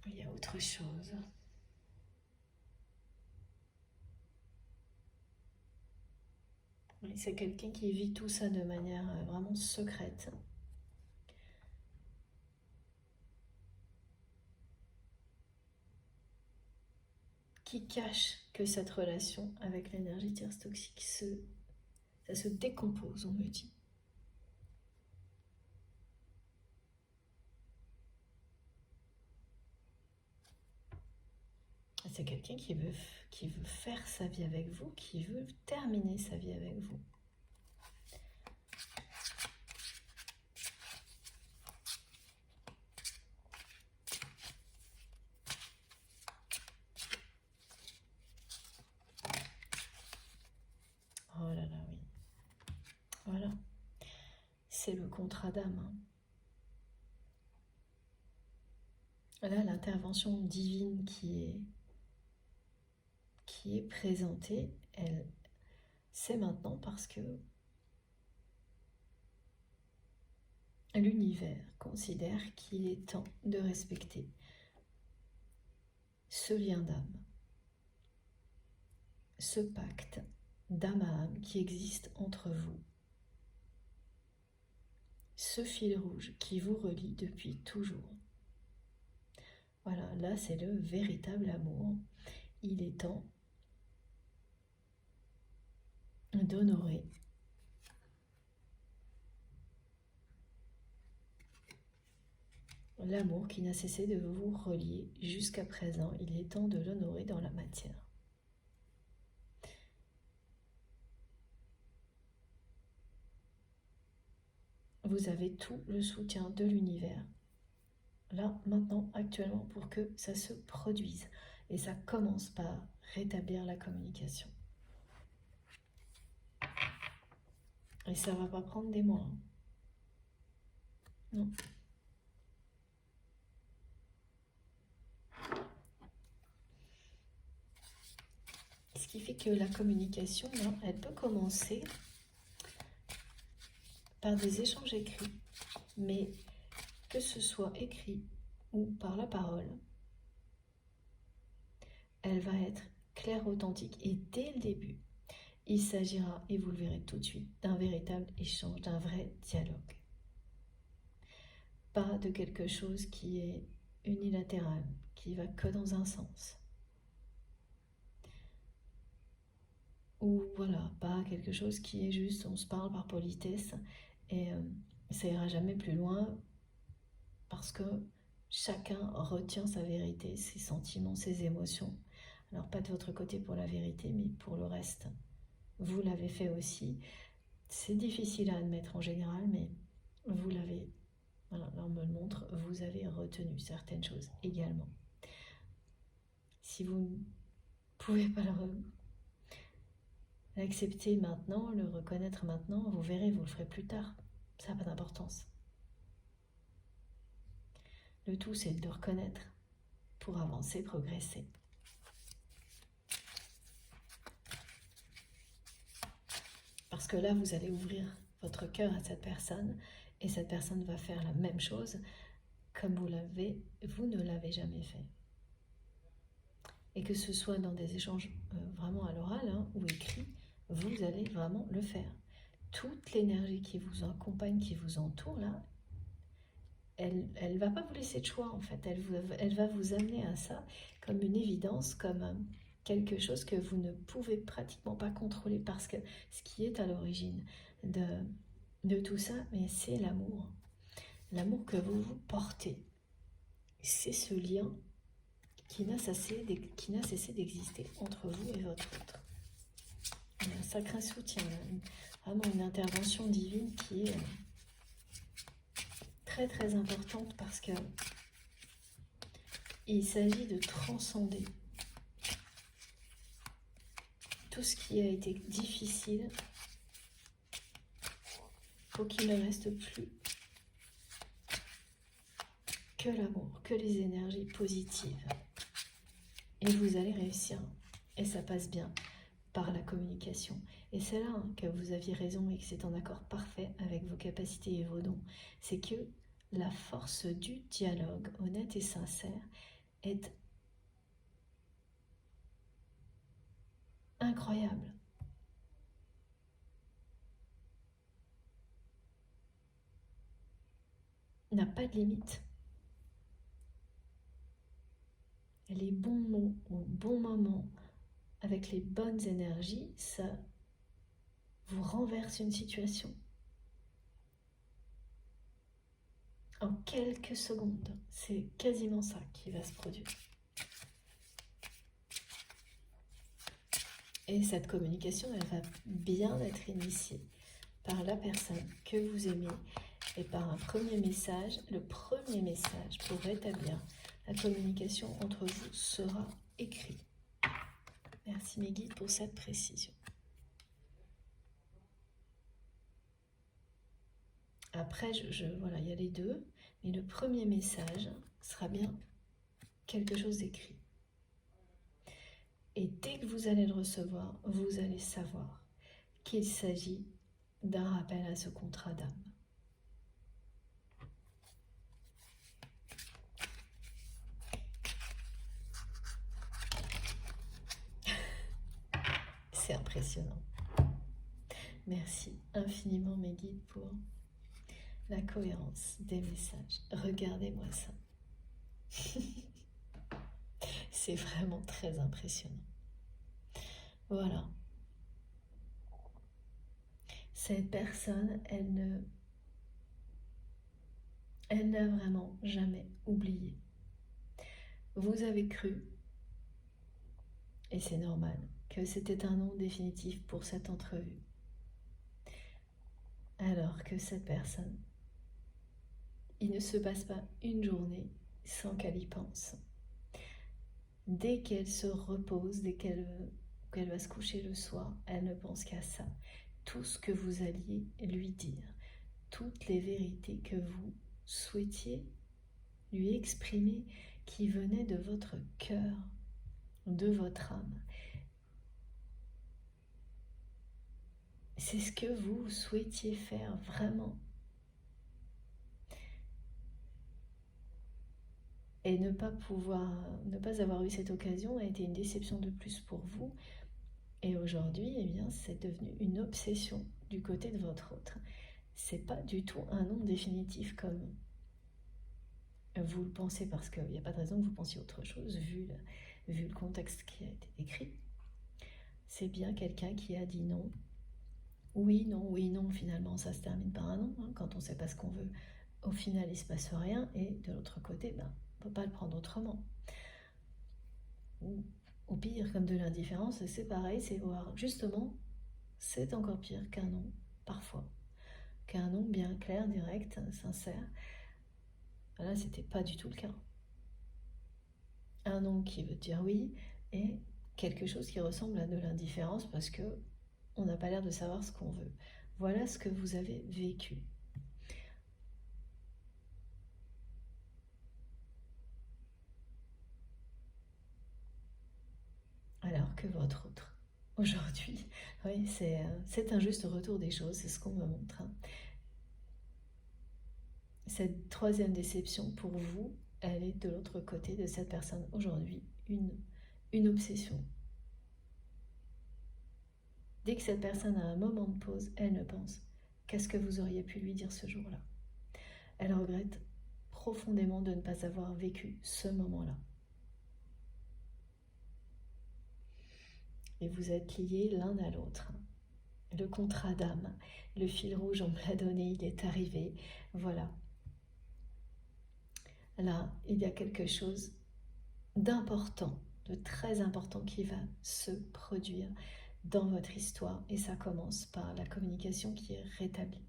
Il y a autre chose. Oui, c'est quelqu'un qui vit tout ça de manière vraiment secrète. Qui cache que cette relation avec l'énergie tierce toxique, ça se décompose, on me dit. C'est quelqu'un qui veut faire sa vie avec vous, qui veut terminer sa vie avec vous. Oh là là, oui. Voilà. C'est le contrat d'âme. Là, l'intervention divine qui est présentée, c'est maintenant parce que l'univers considère qu'il est temps de respecter ce lien d'âme, ce pacte d'âme à âme qui existe entre vous, ce fil rouge qui vous relie depuis toujours. Voilà, là c'est le véritable amour. Il est temps d'honorer l'amour qui n'a cessé de vous relier jusqu'à présent. Il est temps de l'honorer dans la matière. Vous avez tout le soutien de l'univers, là, maintenant, actuellement, pour que ça se produise. Et ça commence par rétablir la communication. Et ça va pas prendre des mois. Non. Ce qui fait que la communication, là, elle peut commencer par des échanges écrits. Mais que ce soit écrit ou par la parole, elle va être claire, authentique. Et dès le début, il s'agira, et vous le verrez tout de suite, d'un véritable échange, d'un vrai dialogue. Pas de quelque chose qui est unilatéral, qui va que dans un sens. Ou voilà, pas quelque chose qui est juste, on se parle par politesse et ça ira jamais plus loin parce que chacun retient sa vérité, ses sentiments, ses émotions. Alors pas de votre côté pour la vérité, mais pour le reste. Vous l'avez fait aussi. C'est difficile à admettre en général, mais vous l'avez. Voilà, là on me le montre, vous avez retenu certaines choses également. Si vous ne pouvez pas l'accepter maintenant, le reconnaître maintenant, vous verrez, vous le ferez plus tard. Ça n'a pas d'importance. Le tout, c'est de le reconnaître pour avancer, progresser. Parce que là, vous allez ouvrir votre cœur à cette personne et cette personne va faire la même chose comme vous ne l'avez jamais fait. Et que ce soit dans des échanges vraiment à l'oral ou écrit, vous allez vraiment le faire. Toute l'énergie qui vous accompagne, qui vous entoure là, elle ne va pas vous laisser de choix en fait. Elle va vous amener à ça comme une évidence, comme quelque chose que vous ne pouvez pratiquement pas contrôler parce que ce qui est à l'origine de tout ça, mais c'est l'amour. L'amour que vous portez. C'est ce lien qui n'a cessé d'exister entre vous et votre autre. Il y a un sacré soutien, vraiment une intervention divine qui est très très importante parce que il s'agit de transcender tout ce qui a été difficile pour qu'il ne reste plus que l'amour, que les énergies positives. Et vous allez réussir. Et ça passe bien par la communication. Et c'est là que vous aviez raison et que c'est en accord parfait avec vos capacités et vos dons. C'est que la force du dialogue honnête et sincère est incroyable. N'a pas de limite. Les bons mots au bon moment, avec les bonnes énergies, ça vous renverse une situation. En quelques secondes, c'est quasiment ça qui va se produire. Et cette communication, elle va bien être initiée par la personne que vous aimez et par un premier message. Le premier message pour rétablir la communication entre vous sera écrit. Merci mes guides pour cette précision. Après, voilà, il y a les deux, mais le premier message sera bien quelque chose d'écrit. Et dès que vous allez le recevoir, vous allez savoir qu'il s'agit d'un rappel à ce contrat d'âme. C'est impressionnant. Merci infiniment mes guides pour la cohérence des messages. Regardez-moi ça. C'est vraiment très impressionnant. Voilà. Cette personne, elle n'a vraiment jamais oublié. Vous avez cru, et c'est normal, que c'était un nom définitif pour cette entrevue. Alors que cette personne, il ne se passe pas une journée sans qu'elle y pense. Dès qu'elle se repose, dès qu'elle va se coucher le soir, elle ne pense qu'à ça. Tout ce que vous alliez lui dire, toutes les vérités que vous souhaitiez lui exprimer, qui venaient de votre cœur, de votre âme. C'est ce que vous souhaitiez faire vraiment. Et ne pas avoir eu cette occasion a été une déception de plus pour vous. Et aujourd'hui, eh bien, c'est devenu une obsession du côté de votre autre. C'est pas du tout un nom définitif comme vous le pensez, parce qu'il n'y a pas de raison que vous pensiez autre chose vu le contexte qui a été écrit. C'est bien quelqu'un qui a dit non. Oui, non, finalement ça se termine par un non. Quand on ne sait pas ce qu'on veut, au final il ne se passe rien, et de l'autre côté, on ne peut pas le prendre autrement. Ou au pire, comme de l'indifférence, c'est pareil, c'est voir justement, c'est encore pire qu'un non, parfois. Qu'un non bien clair, direct, sincère. Là, c'était pas du tout le cas. Un non qui veut dire oui, et quelque chose qui ressemble à de l'indifférence parce que on n'a pas l'air de savoir ce qu'on veut. Voilà ce que vous avez vécu. Alors que votre autre, aujourd'hui, oui, c'est un juste retour des choses, c'est ce qu'on me montre. Cette troisième déception pour vous, elle est de l'autre côté de cette personne aujourd'hui, une obsession. Dès que cette personne a un moment de pause, elle ne pense qu'à ce que vous auriez pu lui dire ce jour-là. Elle regrette profondément de ne pas avoir vécu ce moment-là. Et vous êtes liés l'un à l'autre. Le contrat d'âme, le fil rouge, on me l'a donné, il est arrivé. Voilà. Là, il y a quelque chose d'important, de très important qui va se produire dans votre histoire, et ça commence par la communication qui est rétablie.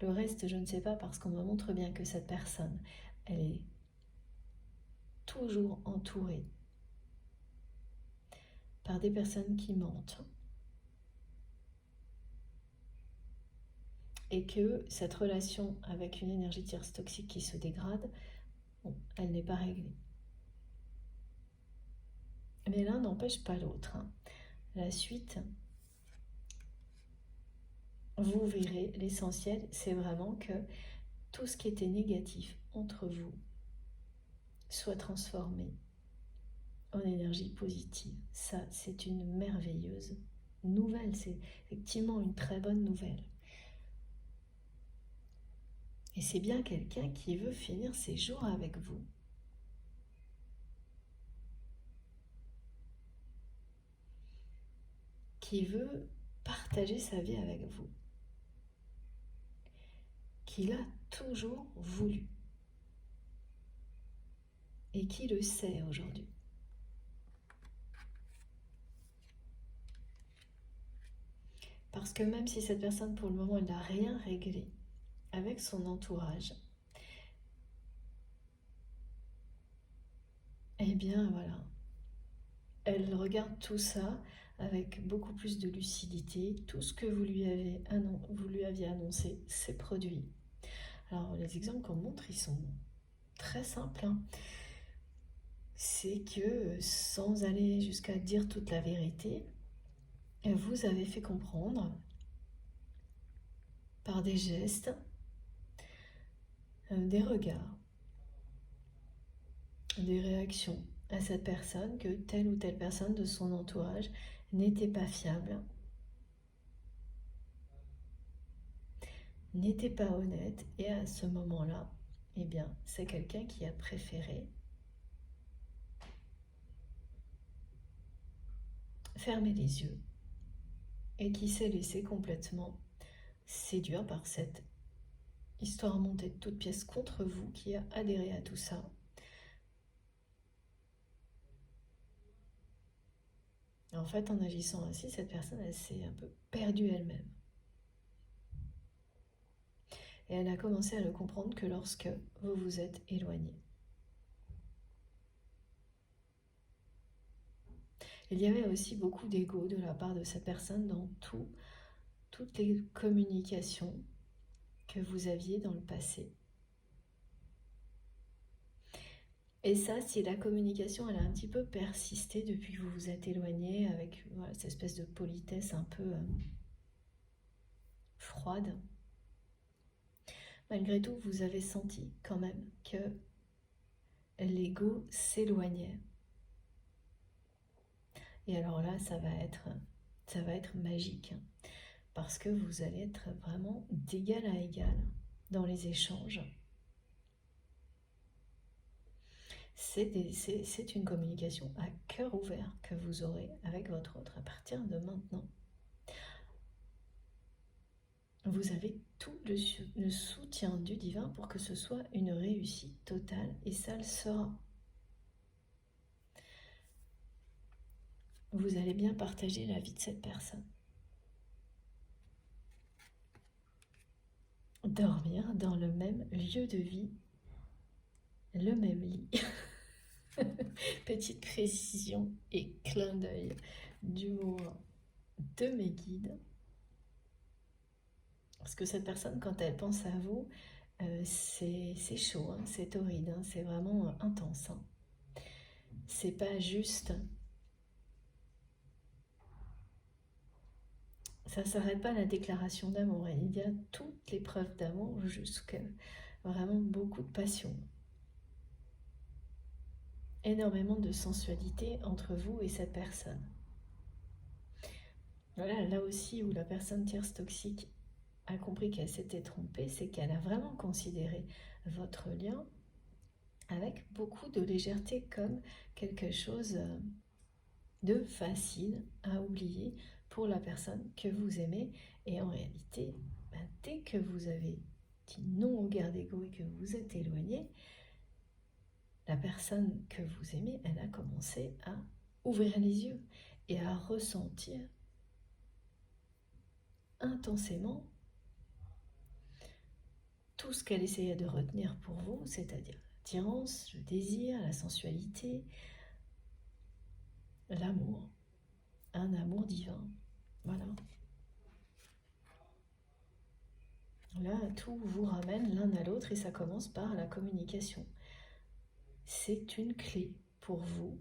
Le reste, je ne sais pas, parce qu'on me montre bien que cette personne, elle est toujours entourée par des personnes qui mentent. Et que cette relation avec une énergie tierce toxique qui se dégrade, bon, elle n'est pas réglée. Mais l'un n'empêche pas l'autre, hein. La suite, vous verrez, l'essentiel, c'est vraiment que tout ce qui était négatif entre vous soit transformé en énergie positive. Ça, c'est une merveilleuse nouvelle, c'est effectivement une très bonne nouvelle. Et c'est bien quelqu'un qui veut finir ses jours avec vous. Qui veut partager sa vie avec vous. Qu'il a toujours voulu. Et qui le sait aujourd'hui. Parce que même si cette personne, pour le moment, elle n'a rien réglé avec son entourage, eh bien voilà, elle regarde tout ça avec beaucoup plus de lucidité. Tout ce que vous lui aviez annoncé s'est produit. Alors les exemples qu'on montre, ils sont très simples, hein. C'est que sans aller jusqu'à dire toute la vérité, vous avez fait comprendre par des gestes, des regards, des réactions à cette personne que telle ou telle personne de son entourage n'était pas fiable, n'était pas honnête, et à ce moment-là, eh bien, c'est quelqu'un qui a préféré fermer les yeux et qui s'est laissé complètement séduire par cette histoire montée de toutes pièces contre vous, qui a adhéré à tout ça. En fait, en agissant ainsi, cette personne, elle s'est un peu perdue elle-même. Et elle a commencé à le comprendre que lorsque vous vous êtes éloigné. Il y avait aussi beaucoup d'ego de la part de cette personne dans toutes les communications que vous aviez dans le passé. Et ça, si la communication, elle a un petit peu persisté depuis que vous vous êtes éloigné, avec voilà, cette espèce de politesse un peu froide, malgré tout, vous avez senti quand même que l'ego s'éloignait. Et alors là, ça va être magique, hein, parce que vous allez être vraiment d'égal à égal dans les échanges. C'est une communication à cœur ouvert que vous aurez avec votre autre à partir de maintenant. Vous avez tout le soutien du divin pour que ce soit une réussite totale, et ça le sera. Vous allez bien partager la vie de cette personne. Dormir dans le même lieu de vie, le même lit. Petite précision et clin d'œil d'humour de mes guides. Parce que cette personne, quand elle pense à vous, c'est chaud, hein, c'est torride, hein, c'est vraiment intense, hein. C'est pas juste. Ça ne s'arrête pas à la déclaration d'amour. Il y a toutes les preuves d'amour jusqu'à vraiment beaucoup de passion. Énormément de sensualité entre vous et cette personne. Voilà, là aussi où la personne tierce toxique a compris qu'elle s'était trompée, c'est qu'elle a vraiment considéré votre lien avec beaucoup de légèreté, comme quelque chose de facile à oublier pour la personne que vous aimez. Et en réalité, dès que vous avez dit non au guerre d'ego et que vous vous êtes éloigné, la personne que vous aimez, elle a commencé à ouvrir les yeux et à ressentir intensément tout ce qu'elle essayait de retenir pour vous, c'est-à-dire l'attirance, le désir, la sensualité, l'amour, un amour divin. Voilà. Là, tout vous ramène l'un à l'autre et ça commence par la communication. C'est une clé pour vous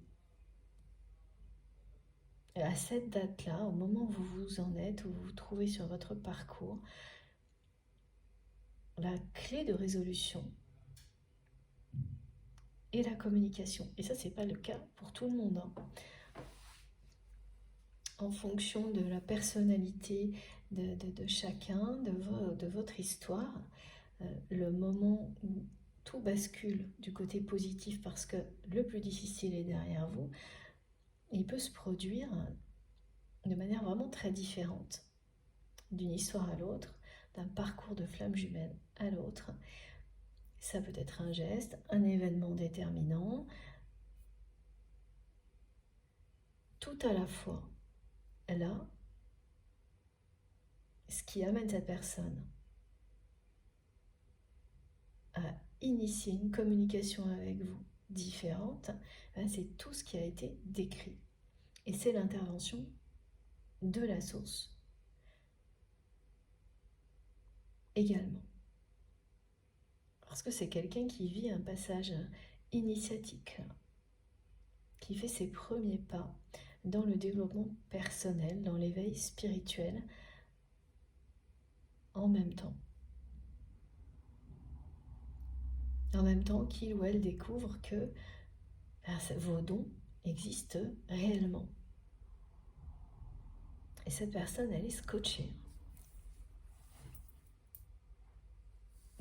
Et à cette date-là, au moment où vous en êtes, où vous vous trouvez sur votre parcours, la clé de résolution est la communication. Et ça, c'est pas le cas pour tout le monde, hein. En fonction de la personnalité de chacun, de votre histoire, le moment où tout bascule du côté positif parce que le plus difficile est derrière vous, il peut se produire de manière vraiment très différente, d'une histoire à l'autre, d'un parcours de flamme jumelle à l'autre. Ça peut être un geste, un événement déterminant, tout à la fois. Là, ce qui amène cette personne à initier une communication avec vous différente, c'est tout ce qui a été décrit. Et c'est l'intervention de la source également. Parce que c'est quelqu'un qui vit un passage initiatique, qui fait ses premiers pas dans le développement personnel, dans l'éveil spirituel, en même temps. En même temps qu'il ou elle découvre que vos dons existent réellement. Et cette personne, elle est scotchée.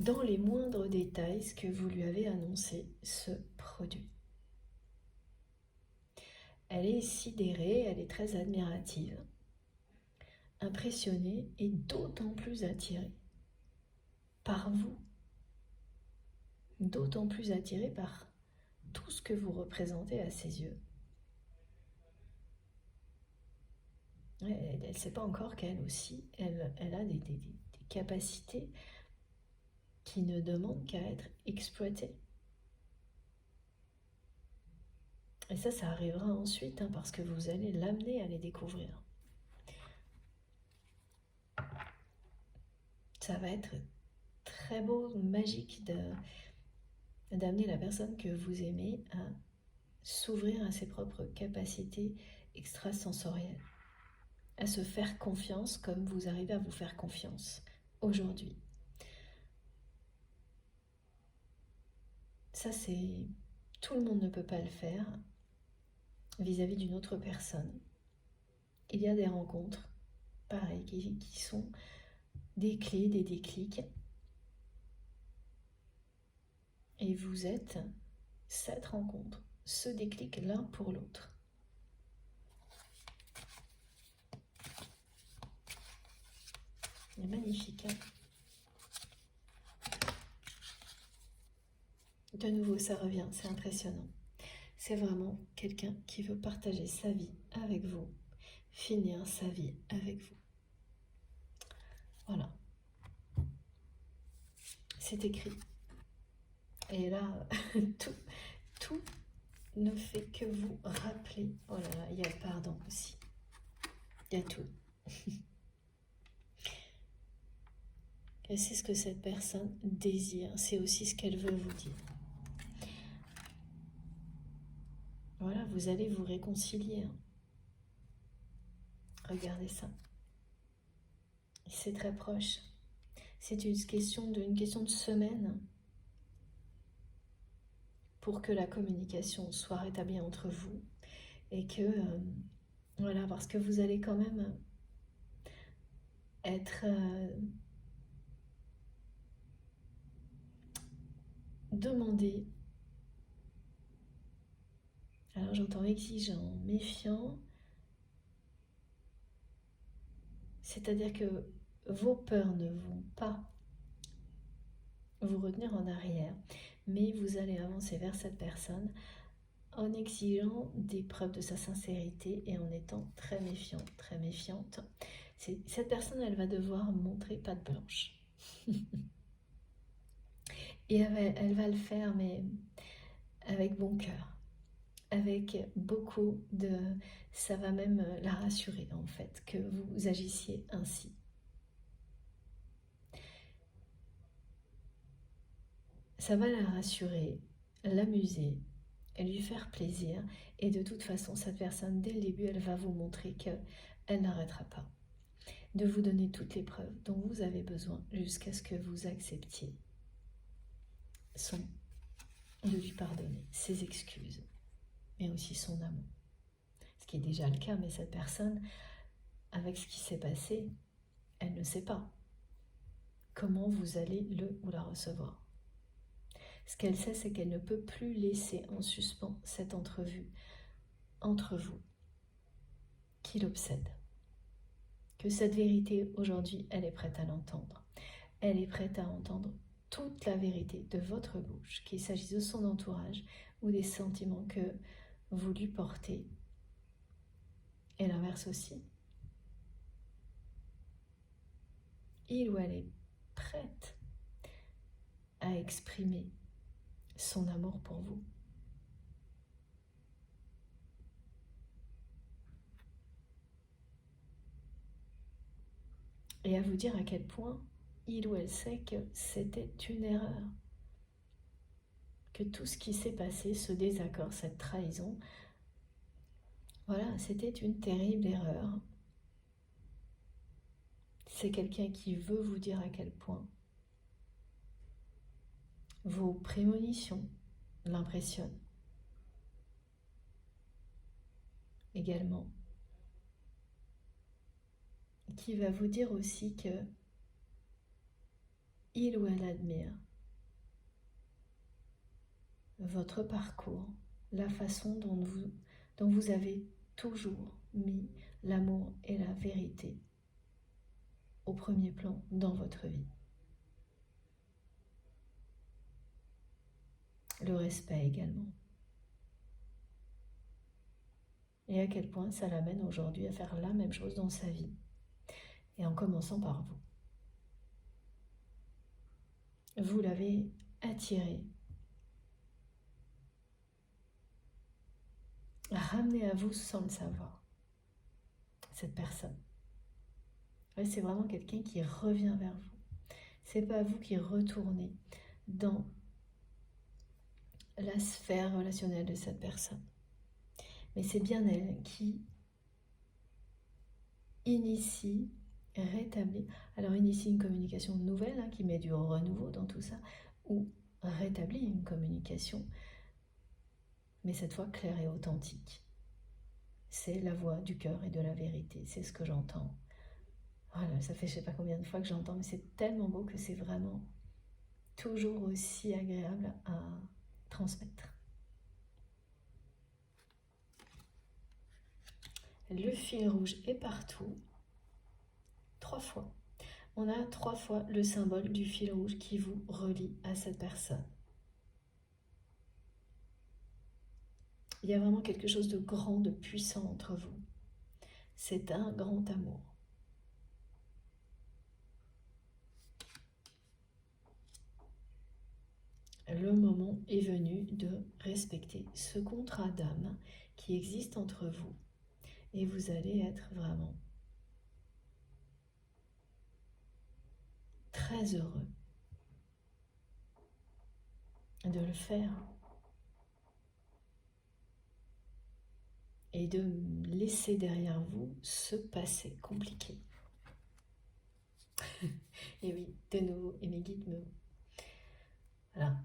Dans les moindres détails, ce que vous lui avez annoncé se produit. Elle est sidérée, elle est très admirative, impressionnée et d'autant plus attirée par vous, d'autant plus attirée par tout ce que vous représentez à ses yeux. Elle ne sait pas encore qu'elle aussi, elle a des capacités qui ne demandent qu'à être exploitées. Et ça arrivera ensuite, parce que vous allez l'amener à les découvrir. Ça va être très beau, magique d'amener la personne que vous aimez à s'ouvrir à ses propres capacités extrasensorielles, à se faire confiance comme vous arrivez à vous faire confiance aujourd'hui. Ça, tout le monde ne peut pas le faire vis-à-vis d'une autre personne. Il y a des rencontres, pareil, qui sont des clés, des déclics. Et vous êtes cette rencontre, ce déclic l'un pour l'autre. C'est magnifique, hein? De nouveau, ça revient, c'est impressionnant. C'est vraiment quelqu'un qui veut partager sa vie avec vous, finir sa vie avec vous. Voilà. C'est écrit. Et là, tout ne fait que vous rappeler. Oh là là, il y a le pardon aussi. Il y a tout. Et c'est ce que cette personne désire. C'est aussi ce qu'elle veut vous dire. Voilà, vous allez vous réconcilier. Regardez ça. C'est très proche. C'est une question de semaine pour que la communication soit rétablie entre vous et que, voilà, parce que vous allez quand même être demandé. Alors j'entends exigeant, méfiant, c'est-à-dire que vos peurs ne vont pas vous retenir en arrière, mais vous allez avancer vers cette personne en exigeant des preuves de sa sincérité et en étant très méfiant, très méfiante. Cette personne, elle va devoir montrer patte blanche. Et elle va le faire, mais avec bon cœur, avec beaucoup de... Ça va même la rassurer, en fait, que vous agissiez ainsi. Ça va la rassurer, l'amuser, et lui faire plaisir. Et de toute façon, cette personne, dès le début, elle va vous montrer qu'elle n'arrêtera pas de vous donner toutes les preuves dont vous avez besoin jusqu'à ce que vous acceptiez de lui pardonner ses excuses, mais aussi son amour. Ce qui est déjà le cas, mais cette personne, avec ce qui s'est passé, elle ne sait pas comment vous allez le ou la recevoir. Ce qu'elle sait, c'est qu'elle ne peut plus laisser en suspens cette entrevue entre vous qui l'obsède. Que cette vérité, aujourd'hui, elle est prête à l'entendre. Elle est prête à entendre toute la vérité de votre bouche, qu'il s'agisse de son entourage ou des sentiments que vous lui portez. Et l'inverse aussi. Il ou elle est prête à exprimer son amour pour vous. Et à vous dire à quel point il ou elle sait que c'était une erreur. Que tout ce qui s'est passé, ce désaccord, cette trahison, voilà, c'était une terrible erreur. C'est quelqu'un qui veut vous dire à quel point vos prémonitions l'impressionnent. Également. Qui va vous dire aussi que il ou elle admire votre parcours, la façon dont vous avez toujours mis l'amour et la vérité au premier plan dans votre vie. Le respect également. Et à quel point ça l'amène aujourd'hui à faire la même chose dans sa vie. Et en commençant par vous. Vous l'avez attiré, ramené à vous sans le savoir, cette personne. Ouais, c'est vraiment quelqu'un qui revient vers vous. C'est pas vous qui retournez dans la sphère relationnelle de cette personne. Mais c'est bien elle qui initie, rétablit. Alors initie une communication nouvelle qui met du renouveau dans tout ça, ou rétablit une communication, mais cette fois claire et authentique. C'est la voix du cœur et de la vérité, c'est ce que j'entends. Voilà, ça fait je sais pas combien de fois que j'entends, mais c'est tellement beau que c'est vraiment toujours aussi agréable à transmettre. Le fil rouge est partout, 3 fois. On a 3 fois le symbole du fil rouge qui vous relie à cette personne. Il y a vraiment quelque chose de grand, de puissant entre vous. C'est un grand amour. Le moment est venu de respecter ce contrat d'âme qui existe entre vous. Et vous allez être vraiment très heureux de le faire et de laisser derrière vous ce passé compliqué. Et oui, de nouveau, et mes guides me... Voilà,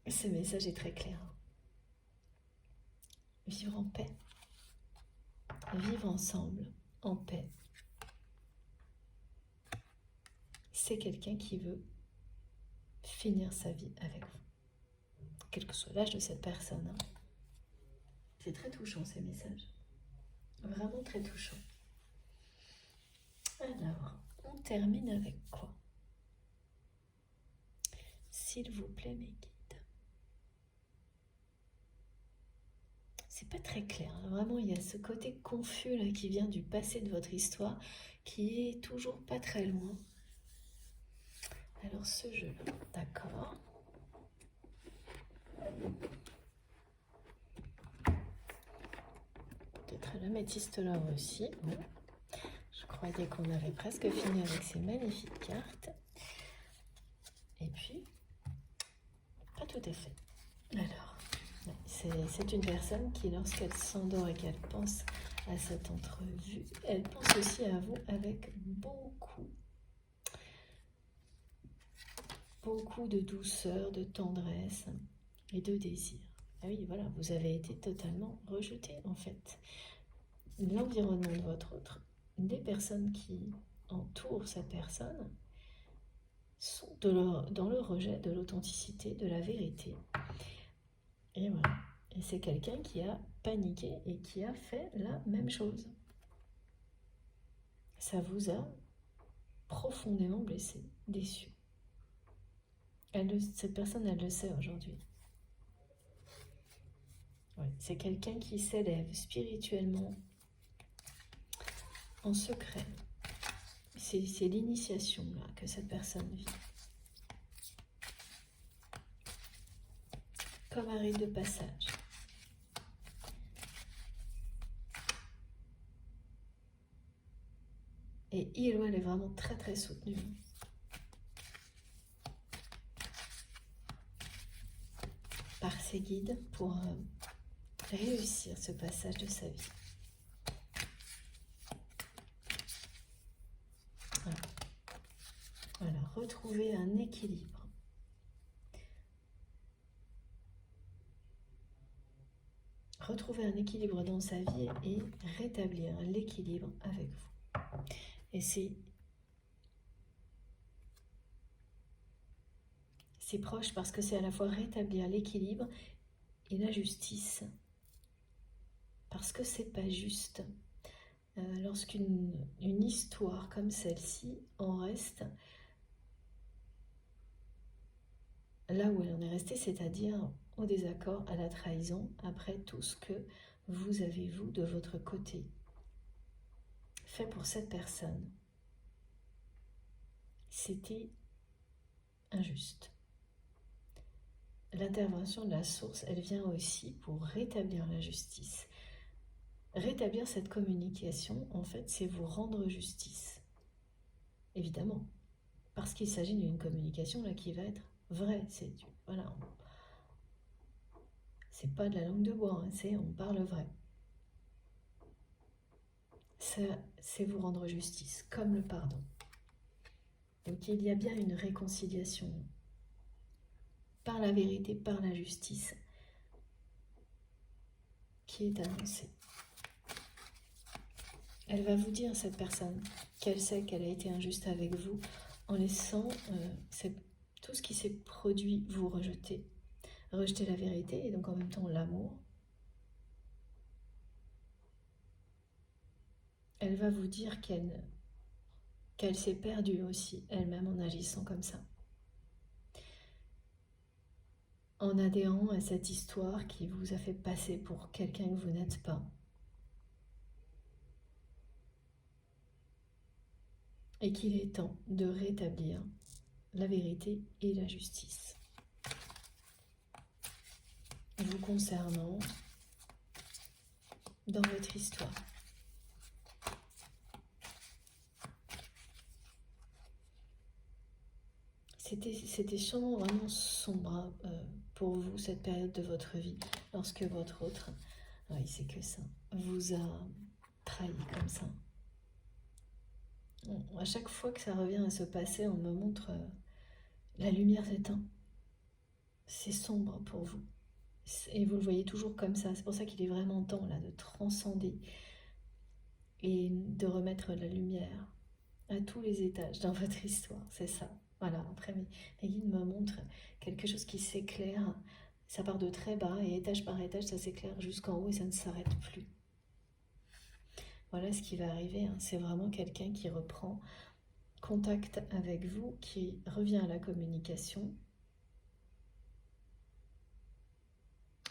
ce message est très clair. Vivre en paix. Vivre ensemble, en paix. C'est quelqu'un qui veut finir sa vie avec vous. Quel que soit l'âge de cette personne. C'est très touchant ces messages. Vraiment très touchant. Alors, on termine avec quoi? S'il vous plaît, mes guides. C'est pas très clair. Vraiment, il y a ce côté confus là, qui vient du passé de votre histoire, qui est toujours pas très loin. Alors, ce jeu-là, d'accord. Peut-être l'améthyste là aussi. Bon. Je croyais qu'on avait presque fini avec ces magnifiques cartes. Et puis, pas tout à fait. Alors, nice. c'est une personne qui, lorsqu'elle s'endort et qu'elle pense à cette entrevue, elle pense aussi à vous avec beaucoup de douceur, de tendresse et de désir. Ah oui, voilà, vous avez été totalement rejeté en fait. L'environnement de votre autre, des personnes qui entourent cette personne, sont dans le rejet de l'authenticité, de la vérité. Et voilà. Et c'est quelqu'un qui a paniqué et qui a fait la même chose. Ça vous a profondément blessé, déçu. Cette personne, elle le sait aujourd'hui. Ouais, c'est quelqu'un qui s'élève spirituellement en secret. C'est l'initiation là que cette personne vit. Comme un rite de passage. Et il ou elle est vraiment très très soutenu. Par ses guides pour réussir ce passage de sa vie. Voilà, retrouver un équilibre. Retrouver un équilibre dans sa vie et rétablir l'équilibre avec vous. Et c'est proche parce que c'est à la fois rétablir l'équilibre et la justice. Parce que c'est pas juste. Lorsqu'une histoire comme celle-ci en reste là où elle en est restée, c'est-à-dire au désaccord, à la trahison, après tout ce que vous avez, vous, de votre côté, fait pour cette personne. C'était injuste. L'intervention de la source, elle vient aussi pour rétablir la justice. Rétablir cette communication, en fait, c'est vous rendre justice. Évidemment, parce qu'il s'agit d'une communication là qui va être vraie. Voilà, c'est pas de la langue de bois, hein, on parle vrai. C'est vous rendre justice, comme le pardon. Donc il y a bien une réconciliation par la vérité, par la justice, qui est annoncée. Elle va vous dire, cette personne, qu'elle sait qu'elle a été injuste avec vous, en laissant tout ce qui s'est produit vous rejeter la vérité et donc en même temps l'amour. Elle va vous dire qu'elle s'est perdue aussi elle-même en agissant comme ça. En adhérant à cette histoire qui vous a fait passer pour quelqu'un que vous n'êtes pas. Et qu'il est temps de rétablir la vérité et la justice. Vous concernant dans votre histoire. C'était sûrement vraiment sombre pour vous, cette période de votre vie, lorsque votre autre, oui c'est que ça, vous a trahi comme ça. À chaque fois que ça revient à se passer, on me montre la lumière s'éteint. C'est sombre pour vous. Et vous le voyez toujours comme ça. C'est pour ça qu'il est vraiment temps là de transcender et de remettre la lumière à tous les étages dans votre histoire. C'est ça. Voilà, après mes guides me montrent quelque chose qui s'éclaire. Ça part de très bas et étage par étage, ça s'éclaire jusqu'en haut et ça ne s'arrête plus. Voilà ce qui va arriver. Hein. C'est vraiment quelqu'un qui reprend contact avec vous, qui revient à la communication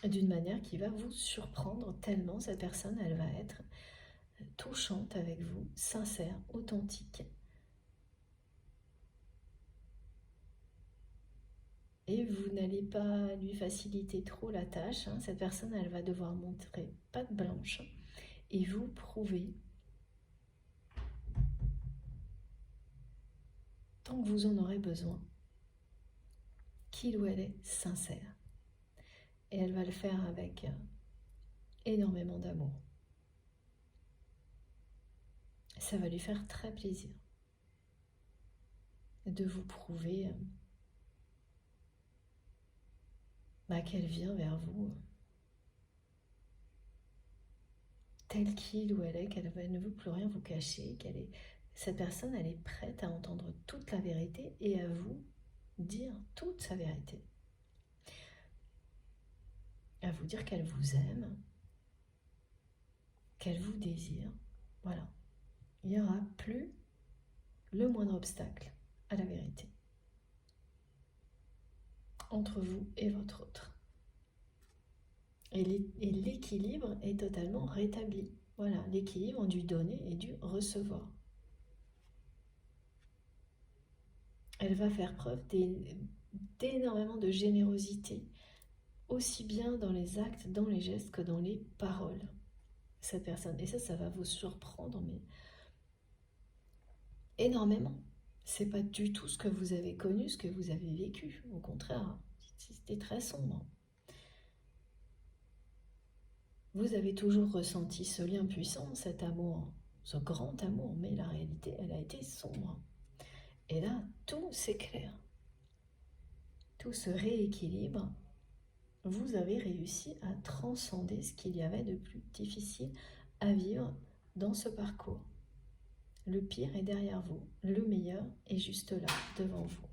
d'une manière qui va vous surprendre tellement cette personne, elle va être touchante avec vous, sincère, authentique. Et vous n'allez pas lui faciliter trop la tâche. Hein. Cette personne, elle va devoir montrer patte blanche et vous prouver, tant que vous en aurez besoin, qu'il ou elle est sincère. Et elle va le faire avec énormément d'amour. Ça va lui faire très plaisir de vous prouver qu'elle vient vers vous tel qu'il ou elle est, qu'elle ne veut plus rien vous cacher, cette personne, elle est prête à entendre toute la vérité et à vous dire toute sa vérité. À vous dire qu'elle vous aime, qu'elle vous désire. Voilà. Il n'y aura plus le moindre obstacle à la vérité entre vous et votre autre. Et l'équilibre est totalement rétabli. Voilà, l'équilibre du donner et du recevoir. Elle va faire preuve d'énormément de générosité, aussi bien dans les actes, dans les gestes que dans les paroles. Cette personne, et ça va vous surprendre, mais énormément. C'est pas du tout ce que vous avez connu, ce que vous avez vécu. Au contraire, c'était très sombre. Vous avez toujours ressenti ce lien puissant, cet amour, ce grand amour, mais la réalité, elle a été sombre. Et là, tout s'éclaire. Tout se rééquilibre. Vous avez réussi à transcender ce qu'il y avait de plus difficile à vivre dans ce parcours. Le pire est derrière vous, le meilleur est juste là, devant vous.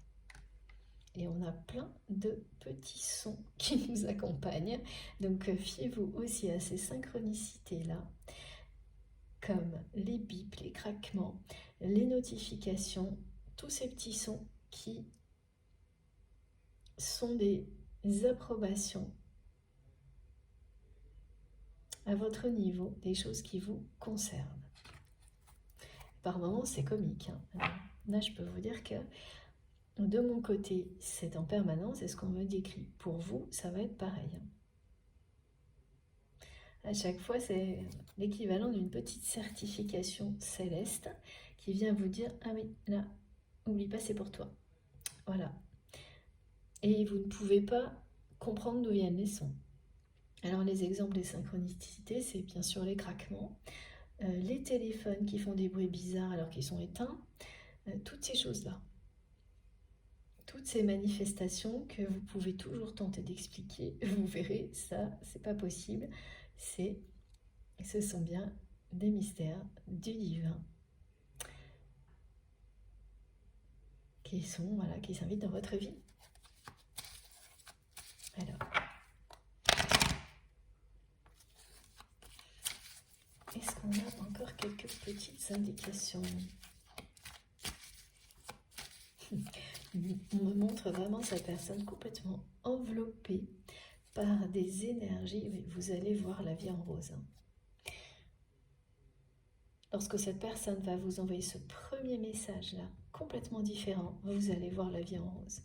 Et on a plein de petits sons qui nous accompagnent. Donc fiez-vous aussi à ces synchronicités-là, comme les bips, les craquements, les notifications, tous ces petits sons qui sont des approbations à votre niveau, des choses qui vous concernent. Par moments, c'est comique. Là, je peux vous dire que de mon côté, c'est en permanence, c'est ce qu'on me décrit. Pour vous, ça va être pareil. À chaque fois, c'est l'équivalent d'une petite certification céleste qui vient vous dire « Ah oui, là, n'oublie pas, c'est pour toi. » Voilà. Et vous ne pouvez pas comprendre d'où viennent les sons. Alors, les exemples des synchronicités, c'est bien sûr les craquements, les téléphones qui font des bruits bizarres alors qu'ils sont éteints, toutes ces choses-là. Toutes ces manifestations que vous pouvez toujours tenter d'expliquer, vous verrez, ça, c'est pas possible. Ce sont bien des mystères du divin qui s'invitent dans votre vie. Alors, est-ce qu'on a encore quelques petites indications? On me montre vraiment cette personne complètement enveloppée par des énergies. Mais vous allez voir la vie en rose. Lorsque cette personne va vous envoyer ce premier message-là, complètement différent, vous allez voir la vie en rose.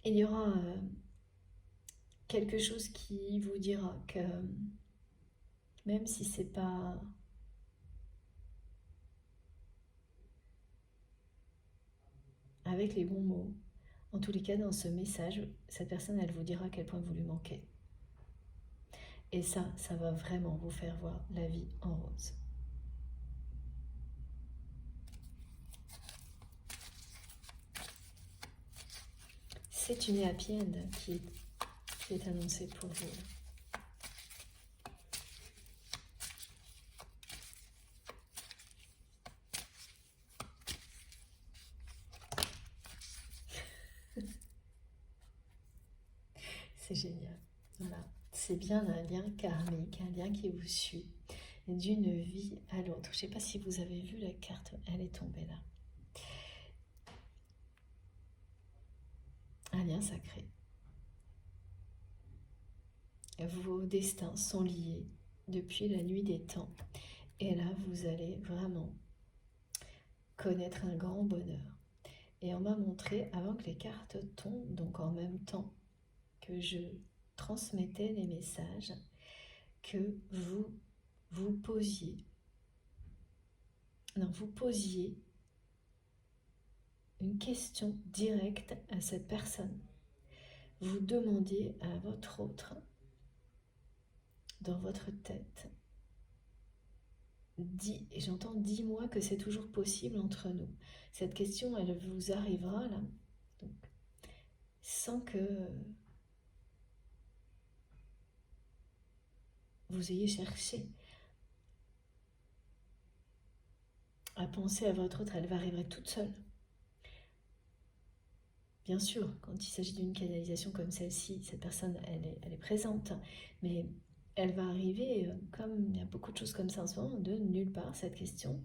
Il y aura quelque chose qui vous dira que même si c'est pas avec les bons mots, en tous les cas dans ce message, cette personne elle vous dira à quel point vous lui manquez. Et ça va vraiment vous faire voir la vie en rose. C'est une happy end qui est annoncée pour vous. C'est génial. Voilà. C'est bien un lien karmique, un lien qui vous suit d'une vie à l'autre. Je ne sais pas si vous avez vu la carte, elle est tombée là. Un lien sacré. Vos destins sont liés depuis la nuit des temps. Et là, vous allez vraiment connaître un grand bonheur. Et on m'a montré, avant que les cartes tombent, donc en même temps que je transmettais les messages, que vous posiez une question directe à cette personne. Vous demandiez à votre autre, dans votre tête, et j'entends dis-moi que c'est toujours possible entre nous. Cette question, elle vous arrivera là, donc, sans que vous ayez cherché à penser à votre autre, elle va arriver toute seule. Bien sûr, quand il s'agit d'une canalisation comme celle-ci, cette personne, elle est présente, mais elle va arriver, comme il y a beaucoup de choses comme ça en ce moment, de nulle part, cette question.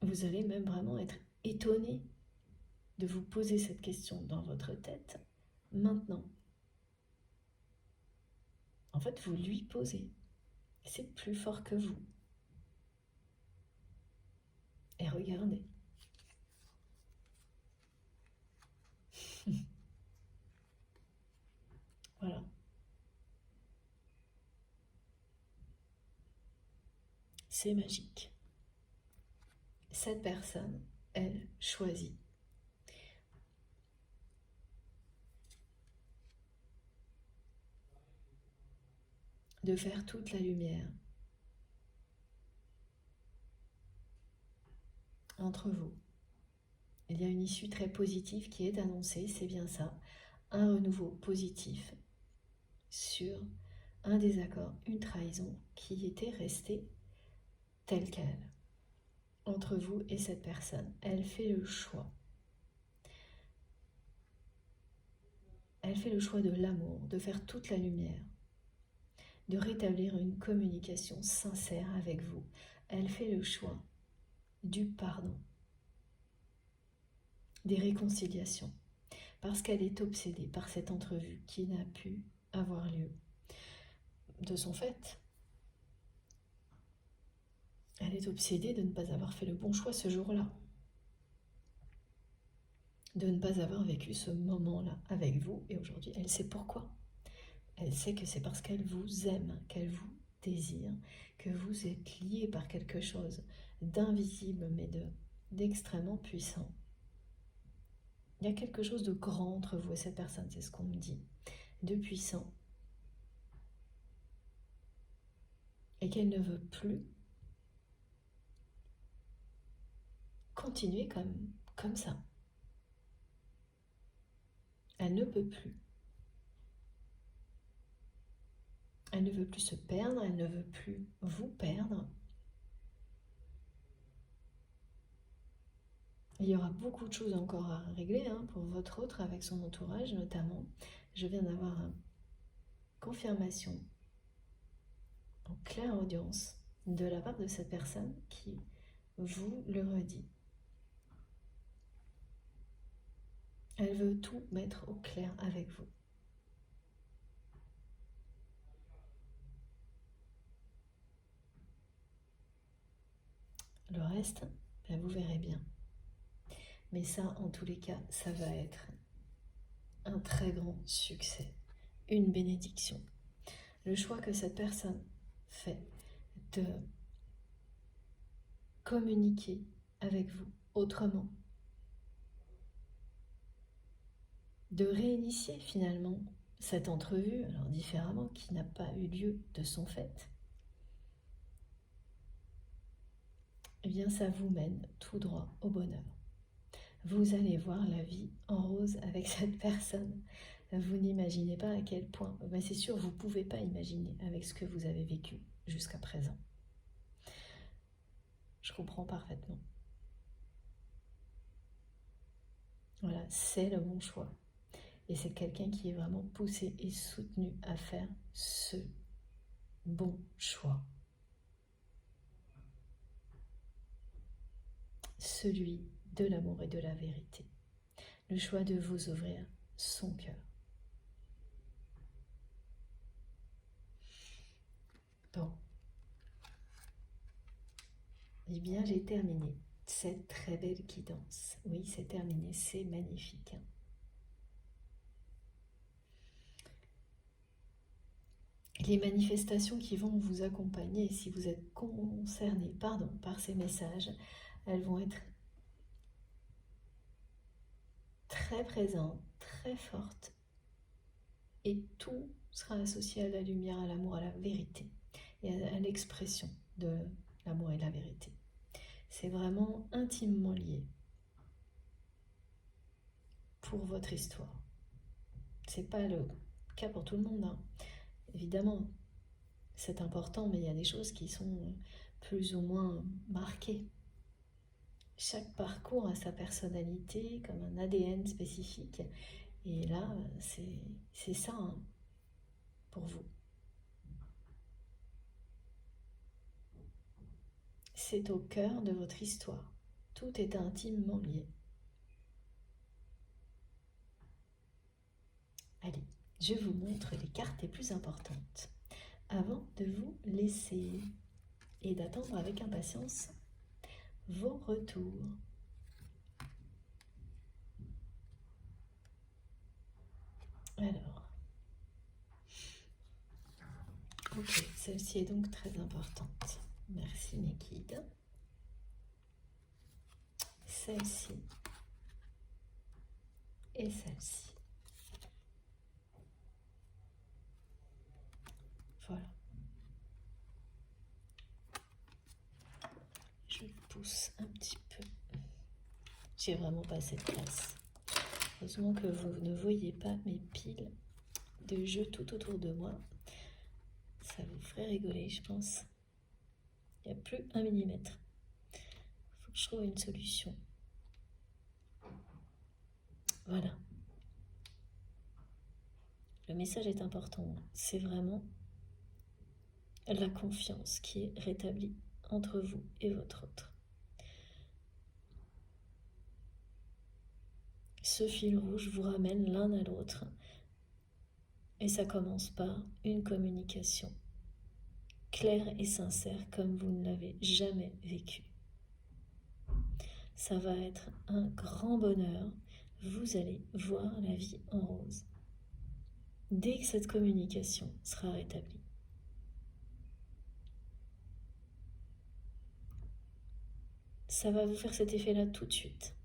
Vous allez même vraiment être étonné de vous poser cette question dans votre tête, maintenant. En fait, vous lui posez. C'est plus fort que vous. Et regardez. Voilà. C'est magique. Cette personne, elle choisit. De faire toute la lumière entre vous. Il y a une issue très positive qui est annoncée, c'est bien ça. Un renouveau positif sur un désaccord, une trahison qui était restée telle qu'elle. Entre vous et cette personne, elle fait le choix. Elle fait le choix de l'amour, de faire toute la lumière, de rétablir une communication sincère avec vous. Elle fait le choix du pardon, des réconciliations, parce qu'elle est obsédée par cette entrevue qui n'a pu avoir lieu. De son fait, elle est obsédée de ne pas avoir fait le bon choix ce jour-là, de ne pas avoir vécu ce moment-là avec vous, et aujourd'hui, elle sait pourquoi. Elle sait que c'est parce qu'elle vous aime, qu'elle vous désire, que vous êtes liés par quelque chose d'invisible, mais d'extrêmement puissant. Il y a quelque chose de grand entre vous et cette personne, c'est ce qu'on me dit, de puissant. Et qu'elle ne veut plus continuer comme ça. Elle ne peut plus. Elle ne veut plus se perdre, elle ne veut plus vous perdre. Il y aura beaucoup de choses encore à régler pour votre autre avec son entourage notamment. Je viens d'avoir une confirmation en claire audience de la part de cette personne qui vous le redit. Elle veut tout mettre au clair avec vous. Le reste, vous verrez bien. Mais ça, en tous les cas, ça va être un très grand succès, une bénédiction. Le choix que cette personne fait de communiquer avec vous autrement, de réinitier finalement cette entrevue, alors différemment, qui n'a pas eu lieu de son fait, eh bien ça vous mène tout droit au bonheur. Vous allez voir la vie en rose avec cette personne. Vous n'imaginez pas à quel point, c'est sûr, vous ne pouvez pas imaginer avec ce que vous avez vécu jusqu'à présent. Je comprends parfaitement. Voilà, c'est le bon choix. Et c'est quelqu'un qui est vraiment poussé et soutenu à faire ce bon choix. Celui de l'amour et de la vérité. Le choix de vous ouvrir son cœur. Bon. Eh bien, j'ai terminé cette très belle guidance. Oui, c'est terminé, c'est magnifique. les manifestations qui vont vous accompagner, si vous êtes concerné par ces messages, elles vont être très présentes, très fortes, et tout sera associé à la lumière, à l'amour, à la vérité, et à l'expression de l'amour et de la vérité. C'est vraiment intimement lié pour votre histoire. C'est pas le cas pour tout le monde, hein. Évidemment, c'est important, mais il y a des choses qui sont plus ou moins marquées. Chaque parcours a sa personnalité, comme un ADN spécifique. Et là, c'est ça, hein, pour vous. C'est au cœur de votre histoire. Tout est intimement lié. Allez, je vous montre les cartes les plus importantes avant de vous laisser et d'attendre avec impatience vos retours. Alors, ok, celle-ci est donc très importante. Merci mes guides. Celle-ci et celle-ci. Voilà. Je pousse un petit peu. J'ai vraiment pas assez de place. Heureusement que vous ne voyez pas mes piles de jeux tout autour de moi. Ça vous ferait rigoler, je pense. Il n'y a plus 1 millimètre. Il faut que je trouve une solution. Voilà. Le message est important. C'est vraiment la confiance qui est rétablie entre vous et votre autre. Ce fil rouge vous ramène l'un à l'autre. Et ça commence par une communication claire et sincère comme vous ne l'avez jamais vécu. Ça va être un grand bonheur. Vous allez voir la vie en rose. Dès que cette communication sera rétablie. Ça va vous faire cet effet-là tout de suite.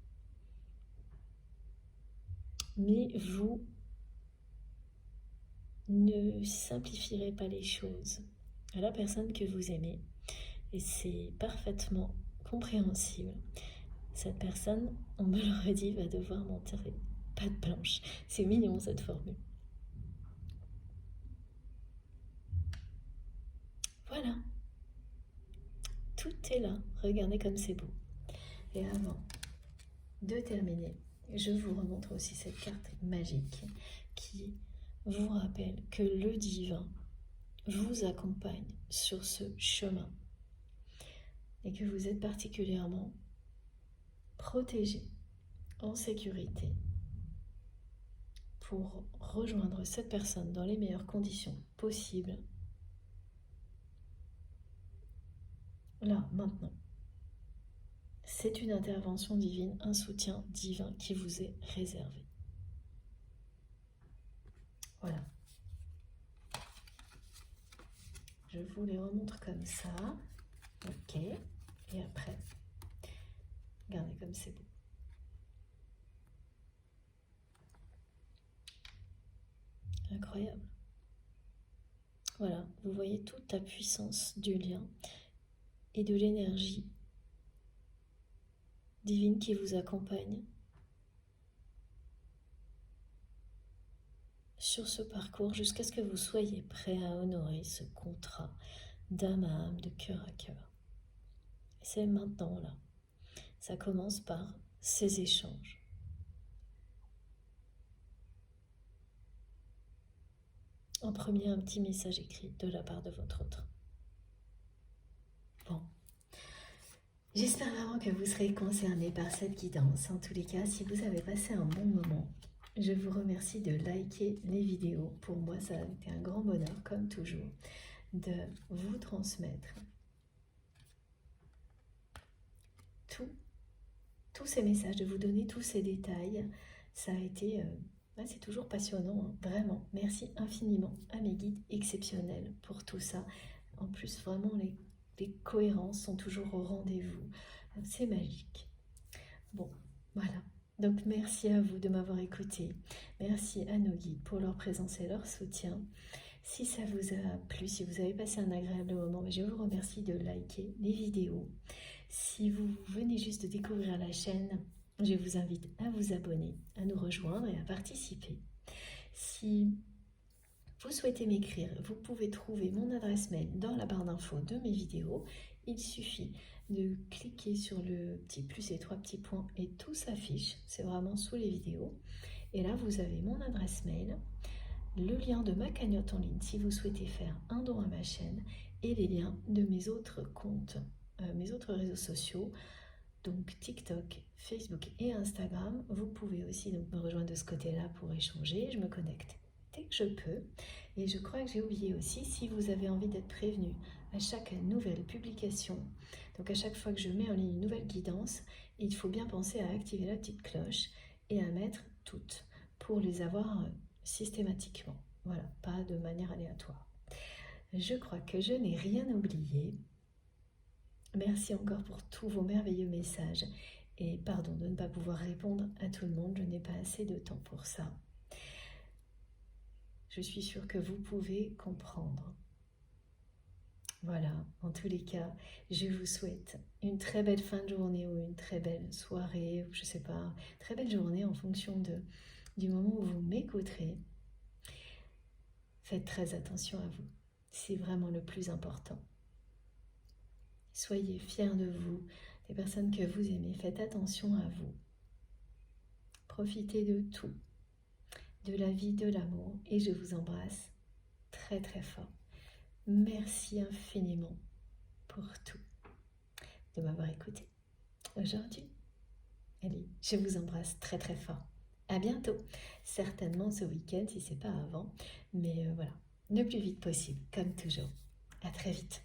Mais vous ne simplifierez pas les choses à la personne que vous aimez. Et c'est parfaitement compréhensible. Cette personne, on me le redit, va devoir monter patte blanche. C'est mignon cette formule. Voilà. Tout est là. Regardez comme c'est beau. Et avant de terminer, je vous remontre aussi cette carte magique qui vous rappelle que le divin vous accompagne sur ce chemin et que vous êtes particulièrement protégé, en sécurité, pour rejoindre cette personne dans les meilleures conditions possibles. Là, maintenant. C'est une intervention divine, un soutien divin qui vous est réservé. Voilà. Je vous les remontre comme ça. Ok. Et après, regardez comme c'est beau. Incroyable. Voilà, vous voyez toute la puissance du lien et de l'énergie divine qui vous accompagne sur ce parcours jusqu'à ce que vous soyez prêt à honorer ce contrat d'âme à âme, de cœur à cœur. Et c'est maintenant là. Ça commence par ces échanges. En premier, un petit message écrit de la part de votre autre. Bon. J'espère vraiment que vous serez concernés par cette guidance. En tous les cas, si vous avez passé un bon moment, je vous remercie de liker les vidéos. Pour moi, ça a été un grand bonheur, comme toujours, de vous transmettre tous ces messages, de vous donner tous ces détails. Ça a été Ouais, c'est toujours passionnant, hein, vraiment. Merci infiniment à mes guides exceptionnels pour tout ça. En plus, vraiment, les cohérences sont toujours au rendez-vous. C'est magique. Bon, voilà. Donc merci à vous de m'avoir écouté. Merci à nos guides pour leur présence et leur soutien. Si ça vous a plu, si vous avez passé un agréable moment, je vous remercie de liker les vidéos. Si vous venez juste de découvrir la chaîne, je vous invite à vous abonner, à nous rejoindre et à participer. Si vous souhaitez m'écrire, vous pouvez trouver mon adresse mail dans la barre d'infos de mes vidéos. Il suffit de cliquer sur le petit plus et 3 petits points et tout s'affiche. C'est vraiment sous les vidéos. Et là, vous avez mon adresse mail, le lien de ma cagnotte en ligne si vous souhaitez faire un don à ma chaîne et les liens de mes autres comptes, mes autres réseaux sociaux, donc TikTok, Facebook et Instagram. Vous pouvez aussi donc me rejoindre de ce côté-là pour échanger. Je me connecte dès que je peux. Et je crois que j'ai oublié aussi, si vous avez envie d'être prévenu à chaque nouvelle publication, donc à chaque fois que je mets en ligne une nouvelle guidance, il faut bien penser à activer la petite cloche et à mettre toutes pour les avoir systématiquement. Voilà, pas de manière aléatoire. Je crois que je n'ai rien oublié. Merci encore pour tous vos merveilleux messages et pardon de ne pas pouvoir répondre à tout le monde, je n'ai pas assez de temps pour ça. Je suis sûre que vous pouvez comprendre. Voilà, en tous les cas, je vous souhaite une très belle fin de journée ou une très belle soirée, ou je sais pas, très belle journée en fonction du moment où vous m'écouterez. Faites très attention à vous, c'est vraiment le plus important. Soyez fiers de vous, des personnes que vous aimez, faites attention à vous. Profitez de tout, de la vie, de l'amour, et je vous embrasse très très fort. Merci infiniment pour tout, de m'avoir écouté aujourd'hui. Allez, je vous embrasse très très fort. À bientôt, certainement ce week-end si c'est pas avant, mais voilà, le plus vite possible, comme toujours. À très vite.